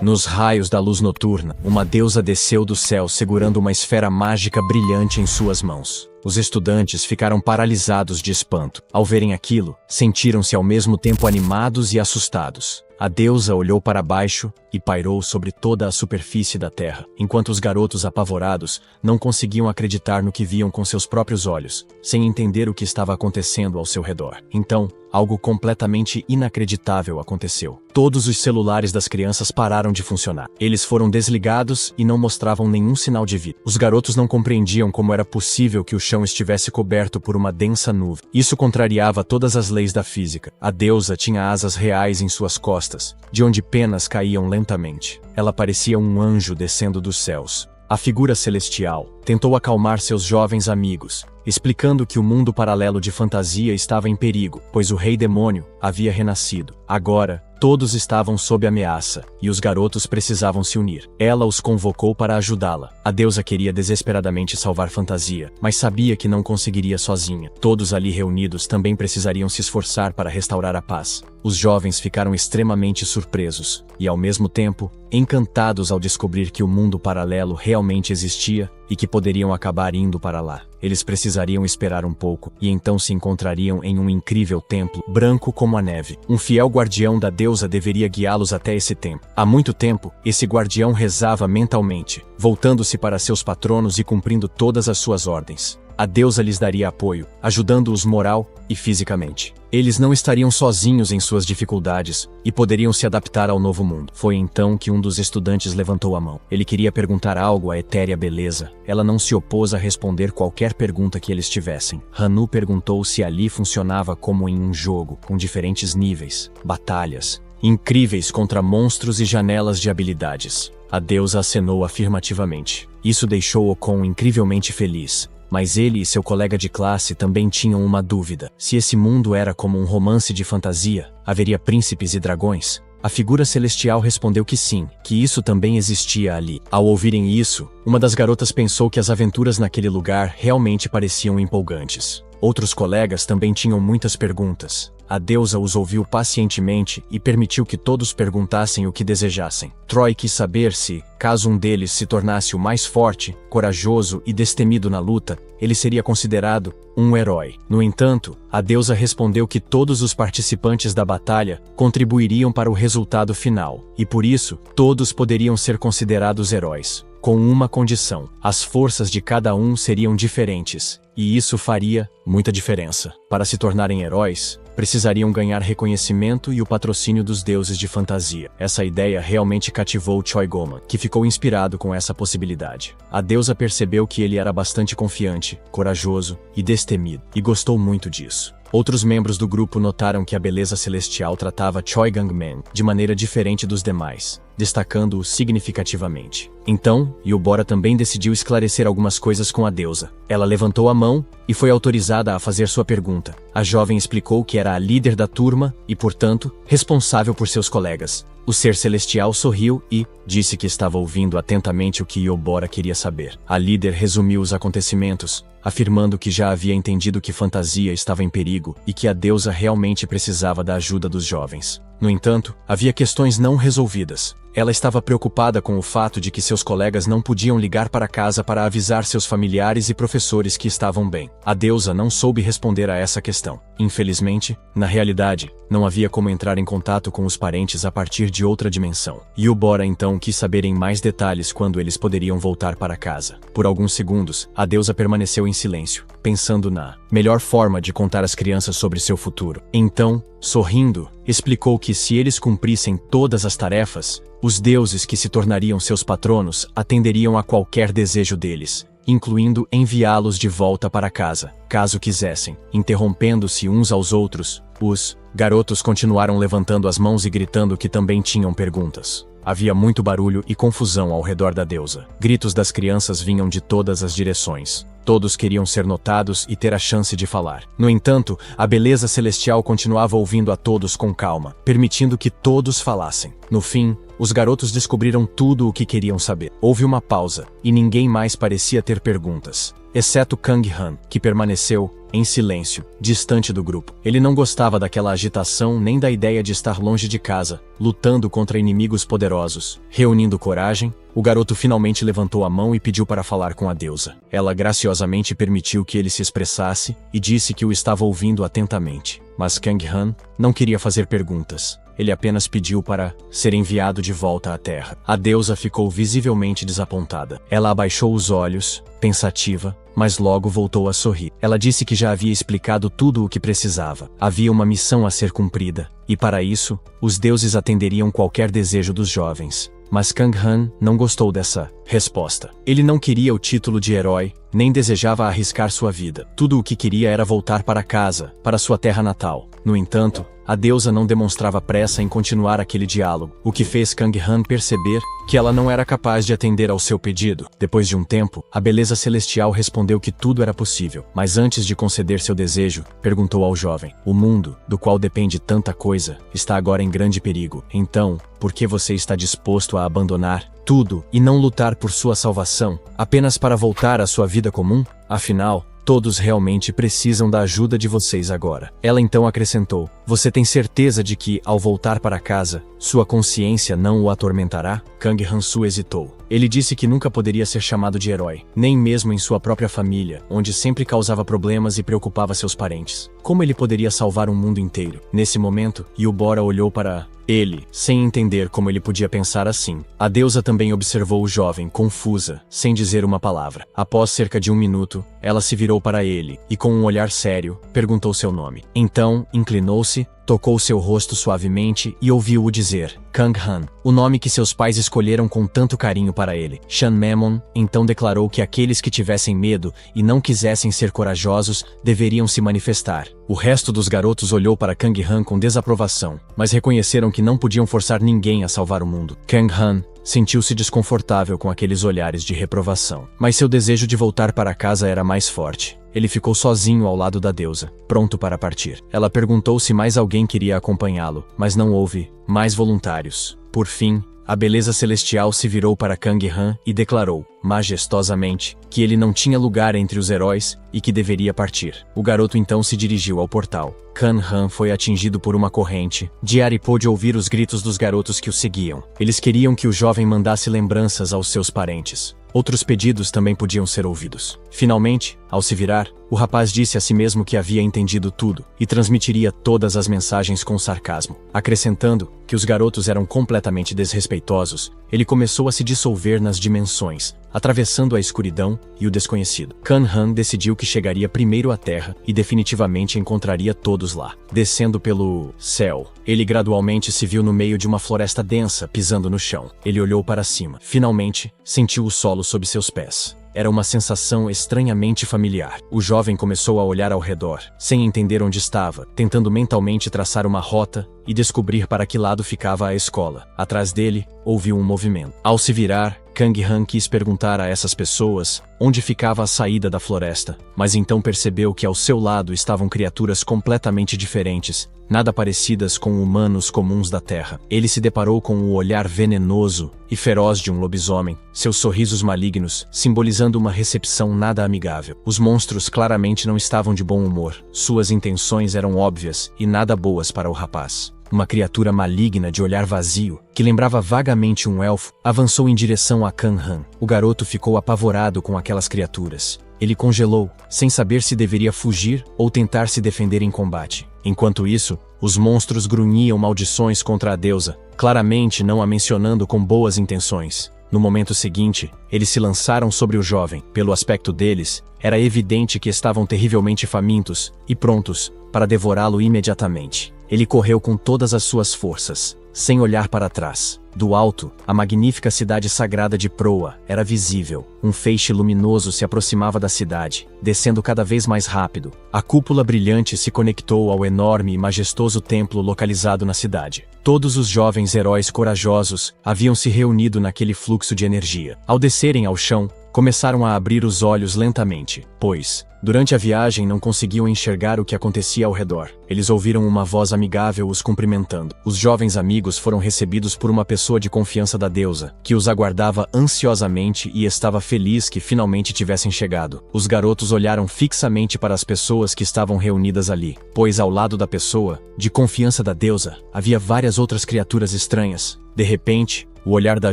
Nos raios da luz noturna, uma deusa desceu do céu segurando uma esfera mágica brilhante em suas mãos. Os estudantes ficaram paralisados de espanto. Ao verem aquilo, sentiram-se ao mesmo tempo animados e assustados. A deusa olhou para baixo e pairou sobre toda a superfície da terra, enquanto os garotos apavorados não conseguiam acreditar no que viam com seus próprios olhos, sem entender o que estava acontecendo ao seu redor. Então, algo completamente inacreditável aconteceu. Todos os celulares das crianças pararam de funcionar. Eles foram desligados e não mostravam nenhum sinal de vida. Os garotos não compreendiam como era possível que o chão estivesse coberto por uma densa nuvem. Isso contrariava todas as leis da física. A deusa tinha asas reais em suas costas, de onde penas caíam lentamente. Ela parecia um anjo descendo dos céus. A figura celestial tentou acalmar seus jovens amigos, explicando que o mundo paralelo de fantasia estava em perigo, pois o rei demônio havia renascido. Agora, todos estavam sob ameaça, e os garotos precisavam se unir. Ela os convocou para ajudá-la. A deusa queria desesperadamente salvar Fantasia, mas sabia que não conseguiria sozinha. Todos ali reunidos também precisariam se esforçar para restaurar a paz. Os jovens ficaram extremamente surpresos, e ao mesmo tempo, encantados ao descobrir que o mundo paralelo realmente existia e que poderiam acabar indo para lá. Eles precisariam esperar um pouco, e então se encontrariam em um incrível templo, branco como a neve. Um fiel guardião da deusa deveria guiá-los até esse templo. Há muito tempo, esse guardião rezava mentalmente, voltando-se para seus patronos e cumprindo todas as suas ordens. A deusa lhes daria apoio, ajudando-os moral e fisicamente. Eles não estariam sozinhos em suas dificuldades e poderiam se adaptar ao novo mundo. Foi então que um dos estudantes levantou a mão. Ele queria perguntar algo à etérea beleza. Ela não se opôs a responder qualquer pergunta que eles tivessem. Hanu perguntou se ali funcionava como em um jogo, com diferentes níveis, batalhas incríveis contra monstros e janelas de habilidades. A deusa acenou afirmativamente. Isso deixou Okon incrivelmente feliz. Mas ele e seu colega de classe também tinham uma dúvida. Se esse mundo era como um romance de fantasia, haveria príncipes e dragões? A figura celestial respondeu que sim, que isso também existia ali. Ao ouvirem isso, uma das garotas pensou que as aventuras naquele lugar realmente pareciam empolgantes. Outros colegas também tinham muitas perguntas. A deusa os ouviu pacientemente e permitiu que todos perguntassem o que desejassem. Troy quis saber se, caso um deles se tornasse o mais forte, corajoso e destemido na luta, ele seria considerado um herói. No entanto, a deusa respondeu que todos os participantes da batalha contribuiriam para o resultado final, e por isso, todos poderiam ser considerados heróis. Com uma condição: as forças de cada um seriam diferentes, e isso faria muita diferença. Para se tornarem heróis, precisariam ganhar reconhecimento e o patrocínio dos deuses de fantasia. Essa ideia realmente cativou Choi Goman, que ficou inspirado com essa possibilidade. A deusa percebeu que ele era bastante confiante, corajoso e destemido, e gostou muito disso. Outros membros do grupo notaram que a beleza celestial tratava Choi Gangman de maneira diferente dos demais, destacando-o significativamente. Então, Yubora também decidiu esclarecer algumas coisas com a deusa. Ela levantou a mão e foi autorizada a fazer sua pergunta. A jovem explicou que era a líder da turma e, portanto, responsável por seus colegas. O ser celestial sorriu e disse que estava ouvindo atentamente o que Yubora queria saber. A líder resumiu os acontecimentos, afirmando que já havia entendido que fantasia estava em perigo e que a deusa realmente precisava da ajuda dos jovens. No entanto, havia questões não resolvidas. Ela estava preocupada com o fato de que seus colegas não podiam ligar para casa para avisar seus familiares e professores que estavam bem. A deusa não soube responder a essa questão. Infelizmente, na realidade, não havia como entrar em contato com os parentes a partir de outra dimensão. Yubora então quis saber em mais detalhes quando eles poderiam voltar para casa. Por alguns segundos, a deusa permaneceu em silêncio, pensando na melhor forma de contar às crianças sobre seu futuro. Então, sorrindo, explicou que se eles cumprissem todas as tarefas, os deuses que se tornariam seus patronos atenderiam a qualquer desejo deles, incluindo enviá-los de volta para casa, caso quisessem. Interrompendo-se uns aos outros, os garotos continuaram levantando as mãos e gritando que também tinham perguntas. Havia muito barulho e confusão ao redor da deusa. Gritos das crianças vinham de todas as direções. Todos queriam ser notados e ter a chance de falar. No entanto, a beleza celestial continuava ouvindo a todos com calma, permitindo que todos falassem. No fim, os garotos descobriram tudo o que queriam saber. Houve uma pausa, e ninguém mais parecia ter perguntas. exceto Kang Han, que permaneceu em silêncio, distante do grupo. Ele não gostava daquela agitação nem da ideia de estar longe de casa, lutando contra inimigos poderosos. Reunindo coragem, o garoto finalmente levantou a mão e pediu para falar com a deusa. Ela graciosamente permitiu que ele se expressasse e disse que o estava ouvindo atentamente. Mas Kang Han não queria fazer perguntas. Ele apenas pediu para ser enviado de volta à Terra. A deusa ficou visivelmente desapontada. Ela abaixou os olhos, pensativa, mas logo voltou a sorrir. Ela disse que já havia explicado tudo o que precisava. Havia uma missão a ser cumprida, e para isso, os deuses atenderiam qualquer desejo dos jovens. Mas Kang Han não gostou dessa resposta. Ele não queria o título de herói, nem desejava arriscar sua vida. Tudo o que queria era voltar para casa, para sua terra natal. No entanto, a deusa não demonstrava pressa em continuar aquele diálogo, o que fez Kang Han perceber que ela não era capaz de atender ao seu pedido. Depois de um tempo, a beleza celestial respondeu que tudo era possível, mas antes de conceder seu desejo, perguntou ao jovem: "O mundo, do qual depende tanta coisa, está agora em grande perigo. Então, por que você está disposto a abandonar tudo e não lutar por sua salvação, apenas para voltar à sua vida comum? Afinal, todos realmente precisam da ajuda de vocês agora." Ela então acrescentou: "Você tem certeza de que, ao voltar para casa, sua consciência não o atormentará?" Kang Han-su hesitou. Ele disse que nunca poderia ser chamado de herói, nem mesmo em sua própria família, onde sempre causava problemas e preocupava seus parentes. Como ele poderia salvar um mundo inteiro? Nesse momento, Yubora olhou para ele, sem entender como ele podia pensar assim. A deusa também observou o jovem, confusa, sem dizer uma palavra. Após cerca de 1 minuto, ela se virou para ele e, com um olhar sério, perguntou seu nome. Então, inclinou-se, tocou seu rosto suavemente e ouviu-o dizer: "Kang Han", o nome que seus pais escolheram com tanto carinho para ele. Shan Memon então declarou que aqueles que tivessem medo e não quisessem ser corajosos deveriam se manifestar. O resto dos garotos olhou para Kang Han com desaprovação, mas reconheceram que não podiam forçar ninguém a salvar o mundo. Kang Han sentiu-se desconfortável com aqueles olhares de reprovação, mas seu desejo de voltar para casa era mais forte. Ele ficou sozinho ao lado da deusa, pronto para partir. Ela perguntou se mais alguém queria acompanhá-lo, mas não houve mais voluntários. Por fim, a beleza celestial se virou para Kang Han e declarou, majestosamente, que ele não tinha lugar entre os heróis e que deveria partir. O garoto então se dirigiu ao portal. Kang Han foi atingido por uma corrente de ar e pôde ouvir os gritos dos garotos que o seguiam. Eles queriam que o jovem mandasse lembranças aos seus parentes. Outros pedidos também podiam ser ouvidos. Finalmente, ao se virar, o rapaz disse a si mesmo que havia entendido tudo e transmitiria todas as mensagens com sarcasmo. Acrescentando que os garotos eram completamente desrespeitosos, ele começou a se dissolver nas dimensões, atravessando a escuridão e o desconhecido. Kang Han decidiu que chegaria primeiro à Terra e definitivamente encontraria todos lá. Descendo pelo céu, ele gradualmente se viu no meio de uma floresta densa, pisando no chão. Ele olhou para cima. Finalmente, sentiu o solo sob seus pés. Era uma sensação estranhamente familiar. O jovem começou a olhar ao redor, sem entender onde estava, tentando mentalmente traçar uma rota e descobrir para que lado ficava a escola. Atrás dele, ouviu um movimento. Ao se virar, Kang Han quis perguntar a essas pessoas onde ficava a saída da floresta, mas então percebeu que ao seu lado estavam criaturas completamente diferentes, nada parecidas com humanos comuns da Terra. Ele se deparou com o olhar venenoso e feroz de um lobisomem, seus sorrisos malignos, simbolizando uma recepção nada amigável. Os monstros claramente não estavam de bom humor. Suas intenções eram óbvias e nada boas para o rapaz. Uma criatura maligna de olhar vazio, que lembrava vagamente um elfo, avançou em direção a Kang Han. O garoto ficou apavorado com aquelas criaturas. Ele congelou, sem saber se deveria fugir ou tentar se defender em combate. Enquanto isso, os monstros grunhiam maldições contra a deusa, claramente não a mencionando com boas intenções. No momento seguinte, eles se lançaram sobre o jovem. Pelo aspecto deles, era evidente que estavam terrivelmente famintos e prontos para devorá-lo imediatamente. Ele correu com todas as suas forças, sem olhar para trás. Do alto, a magnífica cidade sagrada de Proa era visível. Um feixe luminoso se aproximava da cidade, descendo cada vez mais rápido. A cúpula brilhante se conectou ao enorme e majestoso templo localizado na cidade. Todos os jovens heróis corajosos haviam se reunido naquele fluxo de energia. Ao descerem ao chão, começaram a abrir os olhos lentamente, pois, Durante a viagem não conseguiam enxergar o que acontecia ao redor. Eles ouviram uma voz amigável os cumprimentando. Os jovens amigos foram recebidos por uma pessoa de confiança da deusa, que os aguardava ansiosamente e estava feliz que finalmente tivessem chegado. Os garotos olharam fixamente para as pessoas que estavam reunidas ali, pois ao lado da pessoa, de confiança da deusa, havia várias outras criaturas estranhas. De repente, o olhar da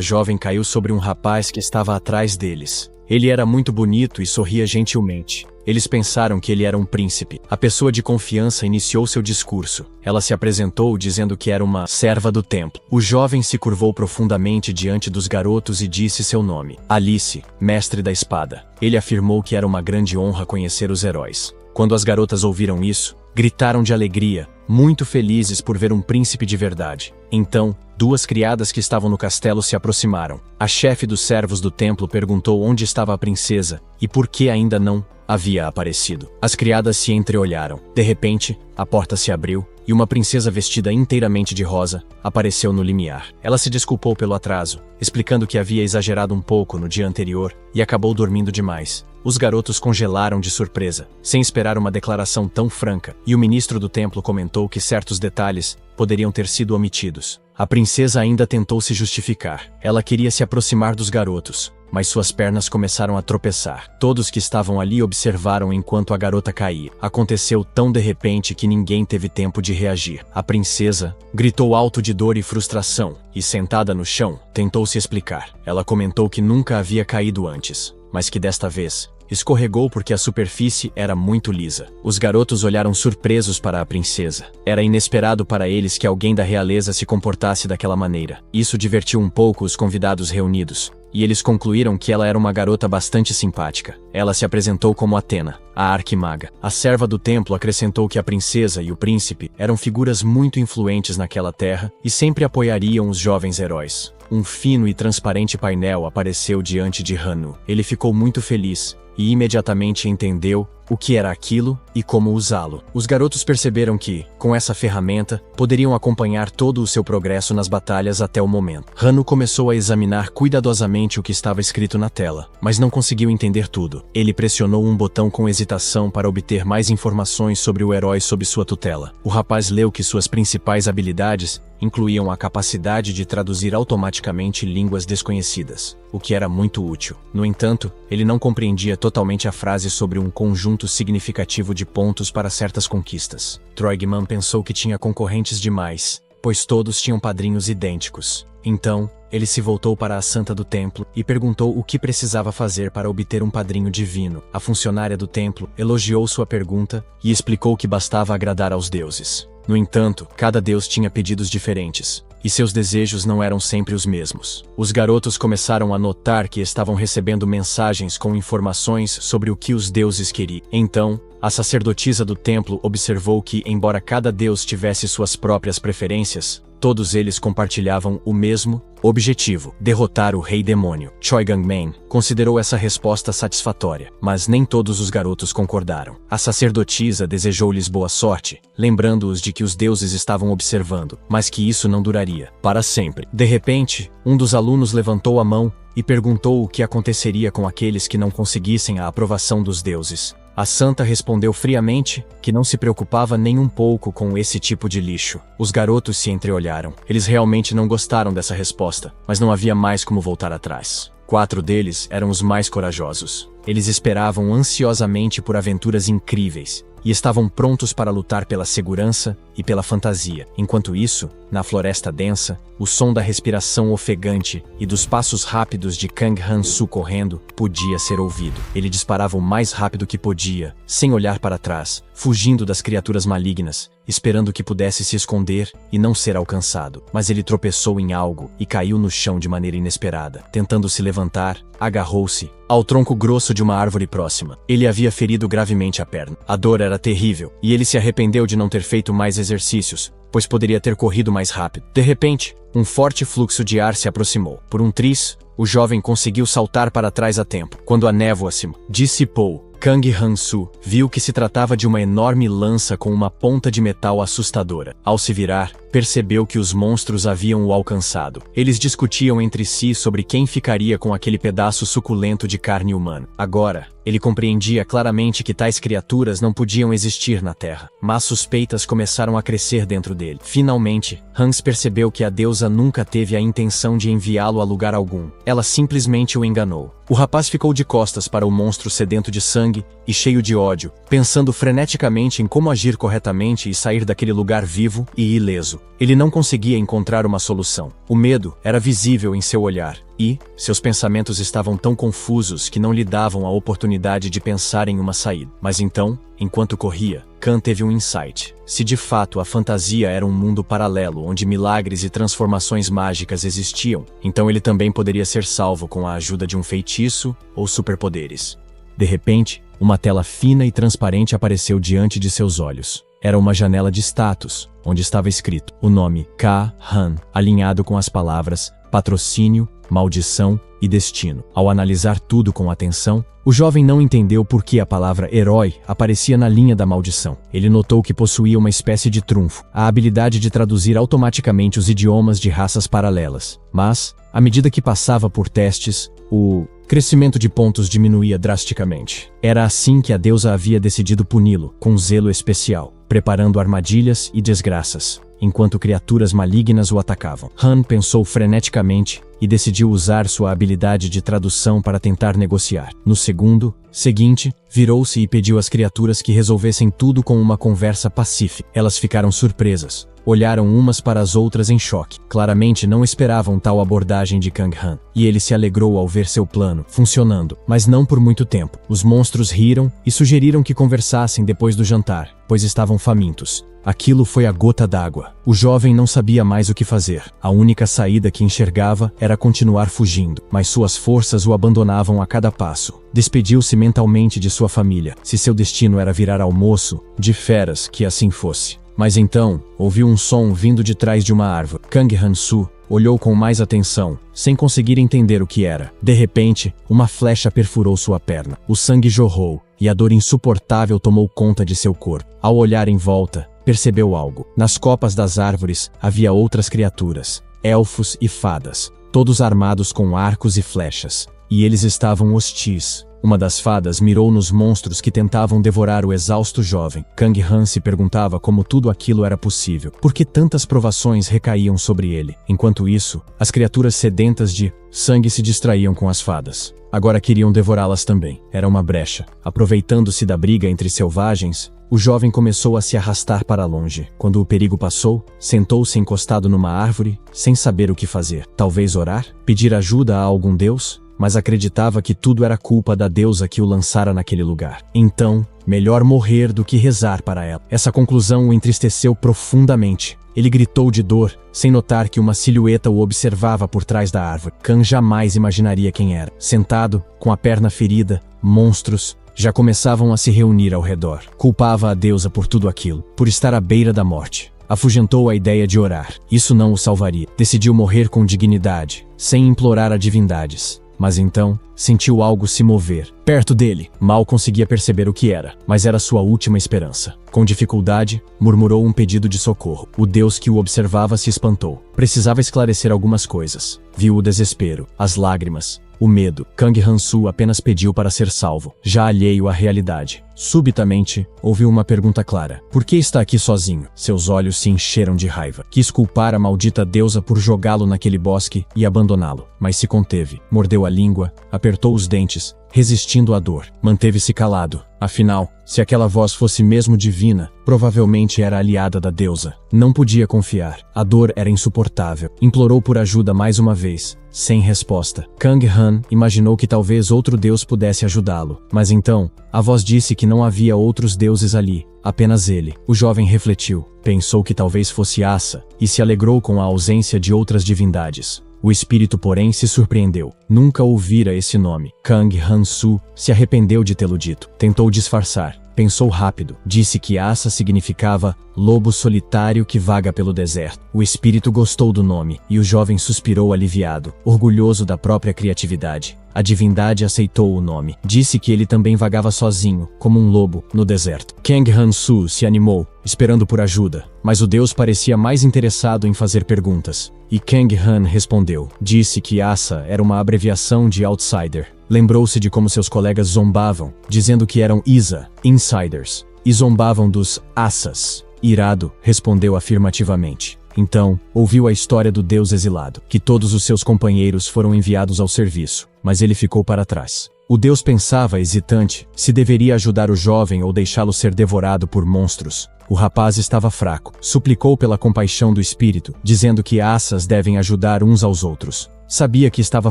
jovem caiu sobre um rapaz que estava atrás deles. Ele era muito bonito e sorria gentilmente. Eles pensaram que ele era um príncipe. A pessoa de confiança iniciou seu discurso. Ela se apresentou dizendo que era uma serva do templo. O jovem se curvou profundamente diante dos garotos e disse seu nome: Alice, mestre da espada. Ele afirmou que era uma grande honra conhecer os heróis. Quando as garotas ouviram isso, gritaram de alegria, muito felizes por ver um príncipe de verdade. Então, duas criadas que estavam no castelo se aproximaram. A chefe dos servos do templo perguntou onde estava a princesa e por que ainda não havia aparecido. As criadas se entreolharam. De repente, a porta se abriu e uma princesa vestida inteiramente de rosa apareceu no limiar. Ela se desculpou pelo atraso, explicando que havia exagerado um pouco no dia anterior e acabou dormindo demais. Os garotos congelaram de surpresa, sem esperar uma declaração tão franca, e o ministro do templo comentou que certos detalhes poderiam ter sido omitidos. A princesa ainda tentou se justificar. Ela queria se aproximar dos garotos, mas suas pernas começaram a tropeçar. Todos que estavam ali observaram enquanto a garota caía. Aconteceu tão de repente que ninguém teve tempo de reagir. A princesa gritou alto de dor e frustração, e sentada no chão, tentou se explicar. Ela comentou que nunca havia caído antes, mas que desta vez escorregou porque a superfície era muito lisa. Os garotos olharam surpresos para a princesa. Era inesperado para eles que alguém da realeza se comportasse daquela maneira. Isso divertiu um pouco os convidados reunidos, e eles concluíram que ela era uma garota bastante simpática. Ela se apresentou como Athena, a arquimaga. A serva do templo acrescentou que a princesa e o príncipe eram figuras muito influentes naquela terra e sempre apoiariam os jovens heróis. Um fino e transparente painel apareceu diante de Hanu. Ele ficou muito feliz e imediatamente entendeu o que era aquilo e como usá-lo. Os garotos perceberam que, com essa ferramenta, poderiam acompanhar todo o seu progresso nas batalhas até o momento. Hanu começou a examinar cuidadosamente o que estava escrito na tela, mas não conseguiu entender tudo. Ele pressionou um botão com hesitação para obter mais informações sobre o herói sob sua tutela. O rapaz leu que suas principais habilidades incluíam a capacidade de traduzir automaticamente línguas desconhecidas, o que era muito útil. No entanto, ele não compreendia totalmente a frase sobre um conjunto significativo de pontos para certas conquistas. Troigman pensou que tinha concorrentes demais, pois todos tinham padrinhos idênticos. Então, ele se voltou para a santa do templo e perguntou o que precisava fazer para obter um padrinho divino. A funcionária do templo elogiou sua pergunta e explicou que bastava agradar aos deuses. No entanto, cada deus tinha pedidos diferentes, e seus desejos não eram sempre os mesmos. Os garotos começaram a notar que estavam recebendo mensagens com informações sobre o que os deuses queriam. Então, a sacerdotisa do templo observou que, embora cada deus tivesse suas próprias preferências, todos eles compartilhavam o mesmo objetivo: derrotar o rei demônio. Choi Gangman considerou essa resposta satisfatória, mas nem todos os garotos concordaram. A sacerdotisa desejou-lhes boa sorte, lembrando-os de que os deuses estavam observando, mas que isso não duraria para sempre. De repente, um dos alunos levantou a mão e perguntou o que aconteceria com aqueles que não conseguissem a aprovação dos deuses. A santa respondeu friamente que não se preocupava nem um pouco com esse tipo de lixo. Os garotos se entreolharam. Eles realmente não gostaram dessa resposta, mas não havia mais como voltar atrás. 4 deles eram os mais corajosos. Eles esperavam ansiosamente por aventuras incríveis e estavam prontos para lutar pela segurança e pela fantasia. Enquanto isso, na floresta densa, o som da respiração ofegante e dos passos rápidos de Kang Han-su correndo podia ser ouvido. Ele disparava o mais rápido que podia, sem olhar para trás, fugindo das criaturas malignas, esperando que pudesse se esconder e não ser alcançado. Mas ele tropeçou em algo e caiu no chão de maneira inesperada. Tentando se levantar, agarrou-se ao tronco grosso de uma árvore próxima. Ele havia ferido gravemente a perna. A dor era terrível, e ele se arrependeu de não ter feito mais exercícios, pois poderia ter corrido mais rápido. De repente, um forte fluxo de ar se aproximou. Por um triz, o jovem conseguiu saltar para trás a tempo. Quando a névoa se dissipou, Kang Han-su viu que se tratava de uma enorme lança com uma ponta de metal assustadora. Ao se virar, percebeu que os monstros haviam o alcançado. Eles discutiam entre si sobre quem ficaria com aquele pedaço suculento de carne humana. Agora, ele compreendia claramente que tais criaturas não podiam existir na Terra, mas suspeitas começaram a crescer dentro dele. Finalmente, Hans percebeu que a deusa nunca teve a intenção de enviá-lo a lugar algum. Ela simplesmente o enganou. O rapaz ficou de costas para o monstro sedento de sangue e cheio de ódio, pensando freneticamente em como agir corretamente e sair daquele lugar vivo e ileso. Ele não conseguia encontrar uma solução. O medo era visível em seu olhar. E seus pensamentos estavam tão confusos que não lhe davam a oportunidade de pensar em uma saída. Mas então, enquanto corria, Khan teve um insight. Se de fato a fantasia era um mundo paralelo onde milagres e transformações mágicas existiam, então ele também poderia ser salvo com a ajuda de um feitiço ou superpoderes. De repente, uma tela fina e transparente apareceu diante de seus olhos. Era uma janela de status, onde estava escrito o nome Khan, alinhado com as palavras patrocínio, maldição e destino. Ao analisar tudo com atenção, o jovem não entendeu por que a palavra herói aparecia na linha da maldição. Ele notou que possuía uma espécie de trunfo, a habilidade de traduzir automaticamente os idiomas de raças paralelas. Mas, à medida que passava por testes, o crescimento de pontos diminuía drasticamente. Era assim que a deusa havia decidido puni-lo, com zelo especial, preparando armadilhas e desgraças, enquanto criaturas malignas o atacavam. Han pensou freneticamente e decidiu usar sua habilidade de tradução para tentar negociar. No segundo seguinte, virou-se e pediu às criaturas que resolvessem tudo com uma conversa pacífica. Elas ficaram surpresas. Olharam umas para as outras em choque. Claramente não esperavam tal abordagem de Kang Han. E ele se alegrou ao ver seu plano funcionando, mas não por muito tempo. Os monstros riram e sugeriram que conversassem depois do jantar, pois estavam famintos. Aquilo foi a gota d'água. O jovem não sabia mais o que fazer. A única saída que enxergava era continuar fugindo, mas suas forças o abandonavam a cada passo. Despediu-se mentalmente de sua família. Se seu destino era virar almoço de feras, que assim fosse. Mas então, ouviu um som vindo de trás de uma árvore. Kang Han-su olhou com mais atenção, sem conseguir entender o que era. De repente, uma flecha perfurou sua perna. O sangue jorrou, e a dor insuportável tomou conta de seu corpo. Ao olhar em volta, percebeu algo. Nas copas das árvores havia outras criaturas, elfos e fadas, todos armados com arcos e flechas. E eles estavam hostis. Uma das fadas mirou nos monstros que tentavam devorar o exausto jovem. Kang Han se perguntava como tudo aquilo era possível. Por que tantas provações recaíam sobre ele? Enquanto isso, as criaturas sedentas de sangue se distraíam com as fadas. Agora queriam devorá-las também. Era uma brecha. Aproveitando-se da briga entre selvagens, o jovem começou a se arrastar para longe. Quando o perigo passou, sentou-se encostado numa árvore, sem saber o que fazer. Talvez orar? Pedir ajuda a algum deus? Mas acreditava que tudo era culpa da deusa que o lançara naquele lugar. Então, melhor morrer do que rezar para ela. Essa conclusão o entristeceu profundamente. Ele gritou de dor, sem notar que uma silhueta o observava por trás da árvore. Khan jamais imaginaria quem era. Sentado, com a perna ferida, monstros já começavam a se reunir ao redor. Culpava a deusa por tudo aquilo, por estar à beira da morte. Afugentou a ideia de orar. Isso não o salvaria. Decidiu morrer com dignidade, sem implorar a divindades. Mas então, sentiu algo se mover, perto dele. Mal conseguia perceber o que era, mas era sua última esperança. Com dificuldade, murmurou um pedido de socorro. O deus que o observava se espantou. Precisava esclarecer algumas coisas. Viu o desespero, as lágrimas, o medo. Kang Han-su apenas pediu para ser salvo, já alheio à realidade. Subitamente, ouviu uma pergunta clara. Por que está aqui sozinho? Seus olhos se encheram de raiva. Quis culpar a maldita deusa por jogá-lo naquele bosque e abandoná-lo, mas se conteve. Mordeu a língua, apertou os dentes, resistindo à dor. Manteve-se calado. Afinal, se aquela voz fosse mesmo divina, provavelmente era aliada da deusa. Não podia confiar. A dor era insuportável. Implorou por ajuda mais uma vez, sem resposta. Kang Han imaginou que talvez outro deus pudesse ajudá-lo. Mas então, a voz disse que não havia outros deuses ali, apenas ele. O jovem refletiu. Pensou que talvez fosse Asa, e se alegrou com a ausência de outras divindades. O espírito, porém, se surpreendeu. Nunca ouvira esse nome. Kang Han-su se arrependeu de tê-lo dito. Tentou disfarçar. pensou rápido. Disse que Asa significava lobo solitário que vaga pelo deserto. O espírito gostou do nome, e o jovem suspirou aliviado, orgulhoso da própria criatividade. A divindade aceitou o nome. Disse que ele também vagava sozinho, como um lobo, no deserto. Kang Han-su se animou, esperando por ajuda, mas o deus parecia mais interessado em fazer perguntas. E Kang Han respondeu. Disse que Asa era uma abreviação de outsider. Lembrou-se de como seus colegas zombavam, dizendo que eram Isa, insiders, e zombavam dos Asas. Irado, respondeu afirmativamente. Então, ouviu a história do deus exilado, que todos os seus companheiros foram enviados ao serviço, mas ele ficou para trás. O deus pensava, hesitante, se deveria ajudar o jovem ou deixá-lo ser devorado por monstros. O rapaz estava fraco, suplicou pela compaixão do espírito, dizendo que Asas devem ajudar uns aos outros. Sabia que estava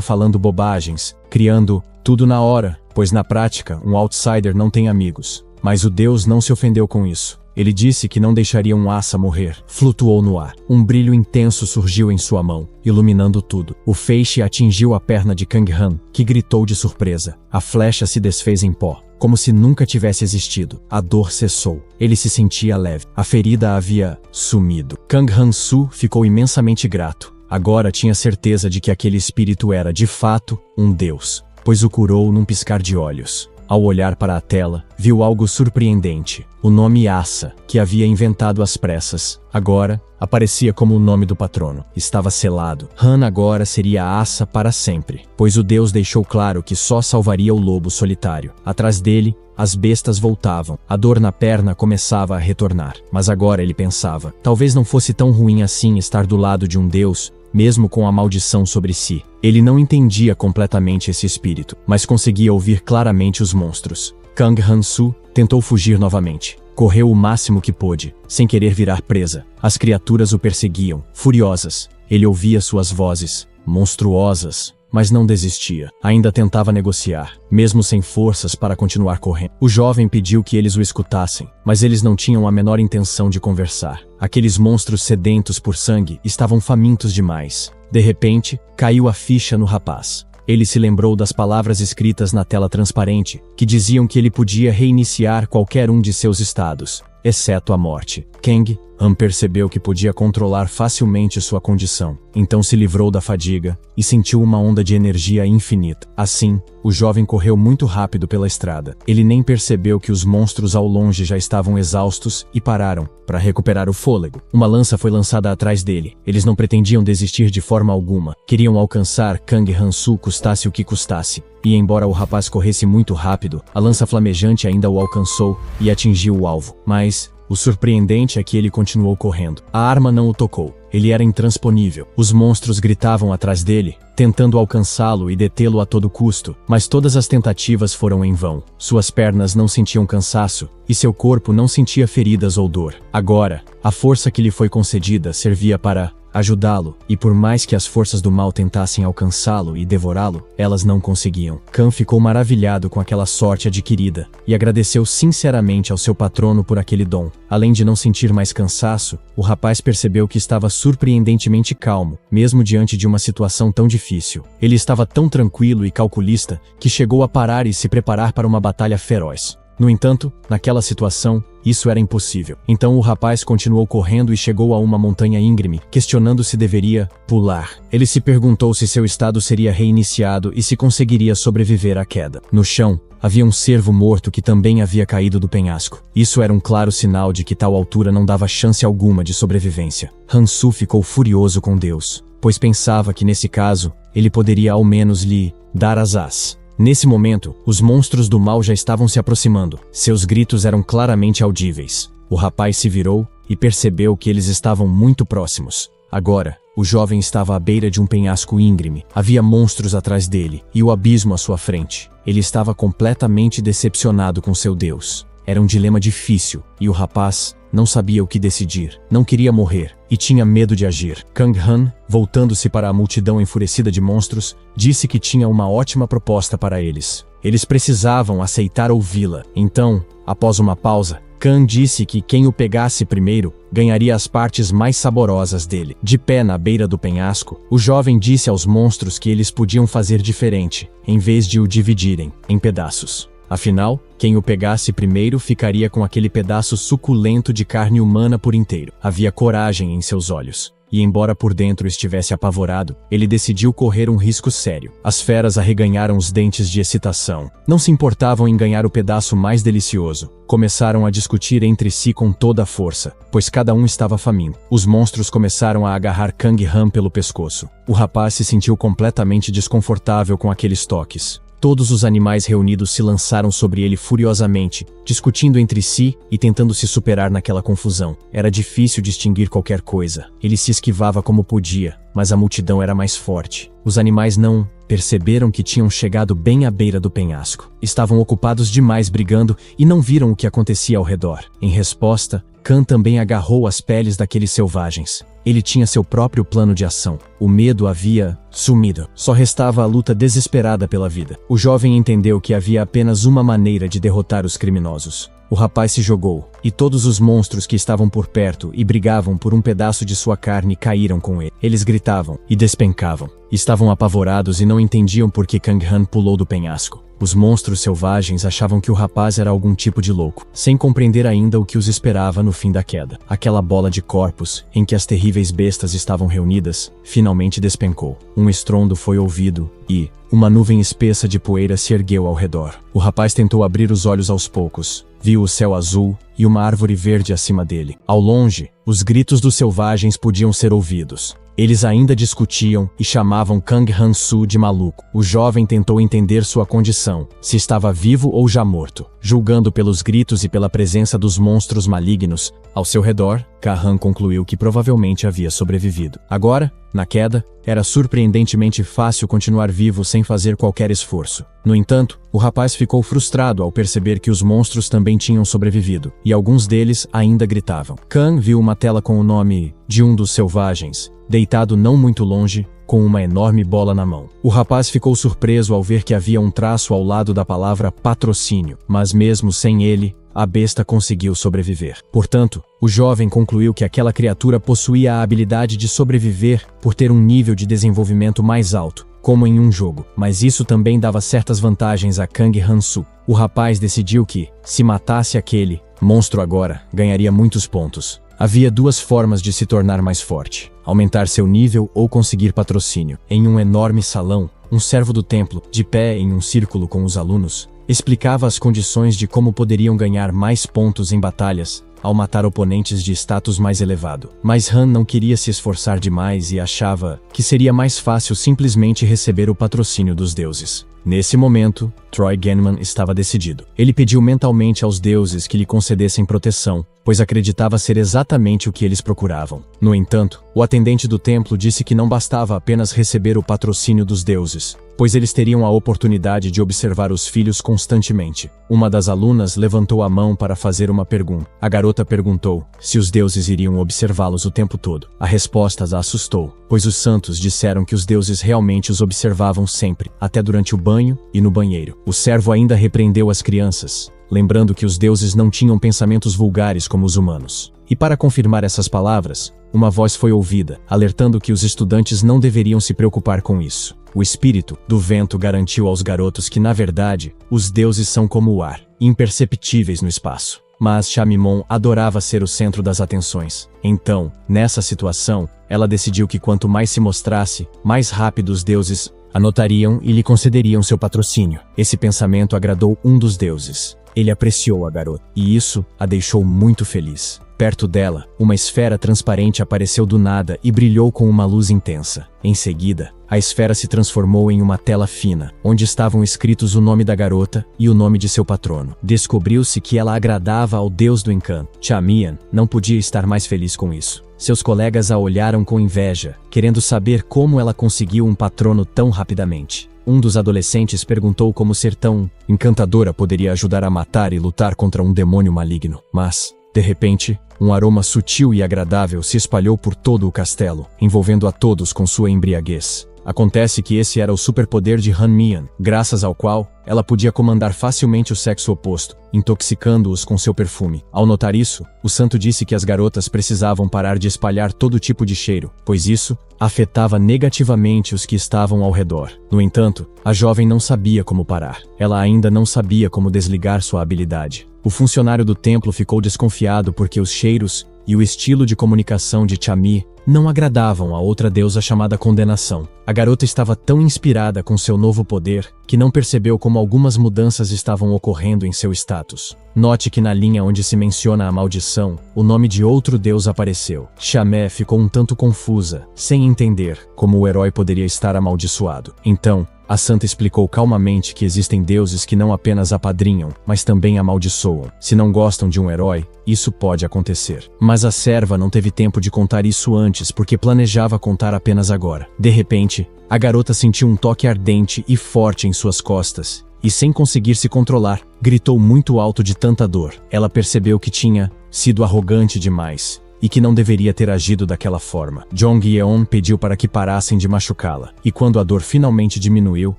falando bobagens, criando tudo na hora, pois na prática, um outsider não tem amigos. Mas o deus não se ofendeu com isso. Ele disse que não deixaria um Asa morrer. Flutuou no ar. Um brilho intenso surgiu em sua mão, iluminando tudo. O feixe atingiu a perna de Kang Han, que gritou de surpresa. A flecha se desfez em pó, como se nunca tivesse existido. A dor cessou. Ele se sentia leve. A ferida havia sumido. Kang Han-su ficou imensamente grato. Agora tinha certeza de que aquele espírito era, de fato, um deus, pois o curou num piscar de olhos. Ao olhar para a tela, viu algo surpreendente. O nome Asa, que havia inventado às pressas, agora aparecia como o nome do patrono. Estava selado. Han agora seria Asa para sempre, pois o deus deixou claro que só salvaria o lobo solitário. Atrás dele, as bestas voltavam. A dor na perna começava a retornar. Mas agora ele pensava, talvez não fosse tão ruim assim estar do lado de um deus, mesmo com a maldição sobre si. Ele não entendia completamente esse espírito, mas conseguia ouvir claramente os monstros. Kang Han-su tentou fugir novamente. Correu o máximo que pôde, sem querer virar presa. As criaturas o perseguiam, furiosas. Ele ouvia suas vozes, monstruosas, mas não desistia. Ainda tentava negociar, mesmo sem forças para continuar correndo. O jovem pediu que eles o escutassem, mas eles não tinham a menor intenção de conversar. Aqueles monstros sedentos por sangue estavam famintos demais. De repente, caiu a ficha no rapaz. Ele se lembrou das palavras escritas na tela transparente, que diziam que ele podia reiniciar qualquer um de seus estados, exceto a morte. Kang Han percebeu que podia controlar facilmente sua condição, então se livrou da fadiga e sentiu uma onda de energia infinita. Assim, o jovem correu muito rápido pela estrada. Ele nem percebeu que os monstros ao longe já estavam exaustos e pararam para recuperar o fôlego. Uma lança foi lançada atrás dele. Eles não pretendiam desistir de forma alguma. Queriam alcançar Kang Han-su custasse o que custasse. E embora o rapaz corresse muito rápido, a lança flamejante ainda o alcançou e atingiu o alvo. Mas o surpreendente é que ele continuou correndo. A arma não o tocou. Ele era intransponível. Os monstros gritavam atrás dele, tentando alcançá-lo e detê-lo a todo custo, mas todas as tentativas foram em vão. Suas pernas não sentiam cansaço, e seu corpo não sentia feridas ou dor. Agora, a força que lhe foi concedida servia para ajudá-lo, e por mais que as forças do mal tentassem alcançá-lo e devorá-lo, elas não conseguiam. Khan ficou maravilhado com aquela sorte adquirida, e agradeceu sinceramente ao seu patrono por aquele dom. Além de não sentir mais cansaço, o rapaz percebeu que estava surpreendentemente calmo, mesmo diante de uma situação tão difícil. Ele estava tão tranquilo e calculista, que chegou a parar e se preparar para uma batalha feroz. No entanto, naquela situação, isso era impossível. Então o rapaz continuou correndo e chegou a uma montanha íngreme, questionando se deveria pular. Ele se perguntou se seu estado seria reiniciado e se conseguiria sobreviver à queda. No chão, havia um cervo morto que também havia caído do penhasco. Isso era um claro sinal de que tal altura não dava chance alguma de sobrevivência. Han-su ficou furioso com Deus, pois pensava que nesse caso, ele poderia ao menos lhe dar asas. Nesse momento, os monstros do mal já estavam se aproximando. Seus gritos eram claramente audíveis. O rapaz se virou e percebeu que eles estavam muito próximos. Agora, o jovem estava à beira de um penhasco íngreme. Havia monstros atrás dele e o abismo à sua frente. Ele estava completamente decepcionado com seu Deus. Era um dilema difícil e o rapaz não sabia o que decidir. Não queria morrer e tinha medo de agir. Kang Han, voltando-se para a multidão enfurecida de monstros, disse que tinha uma ótima proposta para eles. Eles precisavam aceitar ouvi-la. Então, após uma pausa, Khan disse que quem o pegasse primeiro ganharia as partes mais saborosas dele. De pé na beira do penhasco, o jovem disse aos monstros que eles podiam fazer diferente, em vez de o dividirem em pedaços. Afinal, quem o pegasse primeiro ficaria com aquele pedaço suculento de carne humana por inteiro. Havia coragem em seus olhos. E embora por dentro estivesse apavorado, ele decidiu correr um risco sério. As feras arreganharam os dentes de excitação. Não se importavam em ganhar o pedaço mais delicioso. Começaram a discutir entre si com toda a força, pois cada um estava faminto. Os monstros começaram a agarrar Kang Han pelo pescoço. O rapaz se sentiu completamente desconfortável com aqueles toques. Todos os animais reunidos se lançaram sobre ele furiosamente, discutindo entre si e tentando se superar naquela confusão. Era difícil distinguir qualquer coisa. Ele se esquivava como podia, mas a multidão era mais forte. Os animais não perceberam que tinham chegado bem à beira do penhasco. Estavam ocupados demais brigando e não viram o que acontecia ao redor. Em resposta, Khan também agarrou as peles daqueles selvagens. Ele tinha seu próprio plano de ação. O medo havia sumido. Só restava a luta desesperada pela vida. O jovem entendeu que havia apenas uma maneira de derrotar os criminosos. O rapaz se jogou, e todos os monstros que estavam por perto e brigavam por um pedaço de sua carne caíram com ele. Eles gritavam e despencavam. Estavam apavorados e não entendiam por que Kang Han pulou do penhasco. Os monstros selvagens achavam que o rapaz era algum tipo de louco, sem compreender ainda o que os esperava no fim da queda. Aquela bola de corpos, em que as terríveis bestas estavam reunidas, finalmente despencou. Um estrondo foi ouvido e uma nuvem espessa de poeira se ergueu ao redor. O rapaz tentou abrir os olhos aos poucos. Viu o céu azul e uma árvore verde acima dele. Ao longe, os gritos dos selvagens podiam ser ouvidos. Eles ainda discutiam e chamavam Kang Han-su de maluco. O jovem tentou entender sua condição, se estava vivo ou já morto. Julgando pelos gritos e pela presença dos monstros malignos ao seu redor, Khan concluiu que provavelmente havia sobrevivido. Agora, na queda, era surpreendentemente fácil continuar vivo sem fazer qualquer esforço. No entanto, o rapaz ficou frustrado ao perceber que os monstros também tinham sobrevivido, e alguns deles ainda gritavam. Khan viu uma tela com o nome de um dos selvagens, deitado não muito longe, com uma enorme bola na mão. O rapaz ficou surpreso ao ver que havia um traço ao lado da palavra patrocínio, mas mesmo sem ele, a besta conseguiu sobreviver. Portanto, o jovem concluiu que aquela criatura possuía a habilidade de sobreviver por ter um nível de desenvolvimento mais alto, como em um jogo, mas isso também dava certas vantagens a Kang Han-su. O rapaz decidiu que, se matasse aquele monstro agora, ganharia muitos pontos. Havia duas formas de se tornar mais forte: aumentar seu nível ou conseguir patrocínio. Em um enorme salão, um servo do templo, de pé em um círculo com os alunos, explicava as condições de como poderiam ganhar mais pontos em batalhas ao matar oponentes de status mais elevado. Mas Han não queria se esforçar demais e achava que seria mais fácil simplesmente receber o patrocínio dos deuses. Nesse momento, Troy Ganman estava decidido. Ele pediu mentalmente aos deuses que lhe concedessem proteção, pois acreditava ser exatamente o que eles procuravam. No entanto, o atendente do templo disse que não bastava apenas receber o patrocínio dos deuses, pois eles teriam a oportunidade de observar os filhos constantemente. Uma das alunas levantou a mão para fazer uma pergunta. A garota perguntou se os deuses iriam observá-los o tempo todo. A resposta a assustou, pois os santos disseram que os deuses realmente os observavam sempre, até durante o banho e no banheiro. O servo ainda repreendeu as crianças, lembrando que os deuses não tinham pensamentos vulgares como os humanos. E para confirmar essas palavras, uma voz foi ouvida, alertando que os estudantes não deveriam se preocupar com isso. O espírito do vento garantiu aos garotos que, na verdade, os deuses são como o ar, imperceptíveis no espaço. Mas Chamimon adorava ser o centro das atenções. Então, nessa situação, ela decidiu que quanto mais se mostrasse, mais rápido os deuses a notariam e lhe concederiam seu patrocínio. Esse pensamento agradou um dos deuses. Ele apreciou a garota, e isso a deixou muito feliz. Perto dela, uma esfera transparente apareceu do nada e brilhou com uma luz intensa. Em seguida, a esfera se transformou em uma tela fina, onde estavam escritos o nome da garota e o nome de seu patrono. Descobriu-se que ela agradava ao deus do encanto. Chamian não podia estar mais feliz com isso. Seus colegas a olharam com inveja, querendo saber como ela conseguiu um patrono tão rapidamente. Um dos adolescentes perguntou como ser tão encantadora poderia ajudar a matar e lutar contra um demônio maligno. Mas, de repente, um aroma sutil e agradável se espalhou por todo o castelo, envolvendo a todos com sua embriaguez. Acontece que esse era o superpoder de Han Mian, graças ao qual ela podia comandar facilmente o sexo oposto, intoxicando-os com seu perfume. Ao notar isso, o santo disse que as garotas precisavam parar de espalhar todo tipo de cheiro, pois isso afetava negativamente os que estavam ao redor. No entanto, a jovem não sabia como parar. Ela ainda não sabia como desligar sua habilidade. O funcionário do templo ficou desconfiado porque os cheiros e o estilo de comunicação de Chami não agradavam a outra deusa chamada Condenação. A garota estava tão inspirada com seu novo poder que não percebeu como algumas mudanças estavam ocorrendo em seu status. Note que na linha onde se menciona a maldição, o nome de outro deus apareceu. Chamé ficou um tanto confusa, sem entender como o herói poderia estar amaldiçoado. Então, a santa explicou calmamente que existem deuses que não apenas apadrinham, mas também amaldiçoam. Se não gostam de um herói, isso pode acontecer. Mas a serva não teve tempo de contar isso antes porque planejava contar apenas agora. De repente, a garota sentiu um toque ardente e forte em suas costas, e sem conseguir se controlar, gritou muito alto de tanta dor. Ela percebeu que tinha sido arrogante demais e que não deveria ter agido daquela forma. Jong-yeon pediu para que parassem de machucá-la, e quando a dor finalmente diminuiu,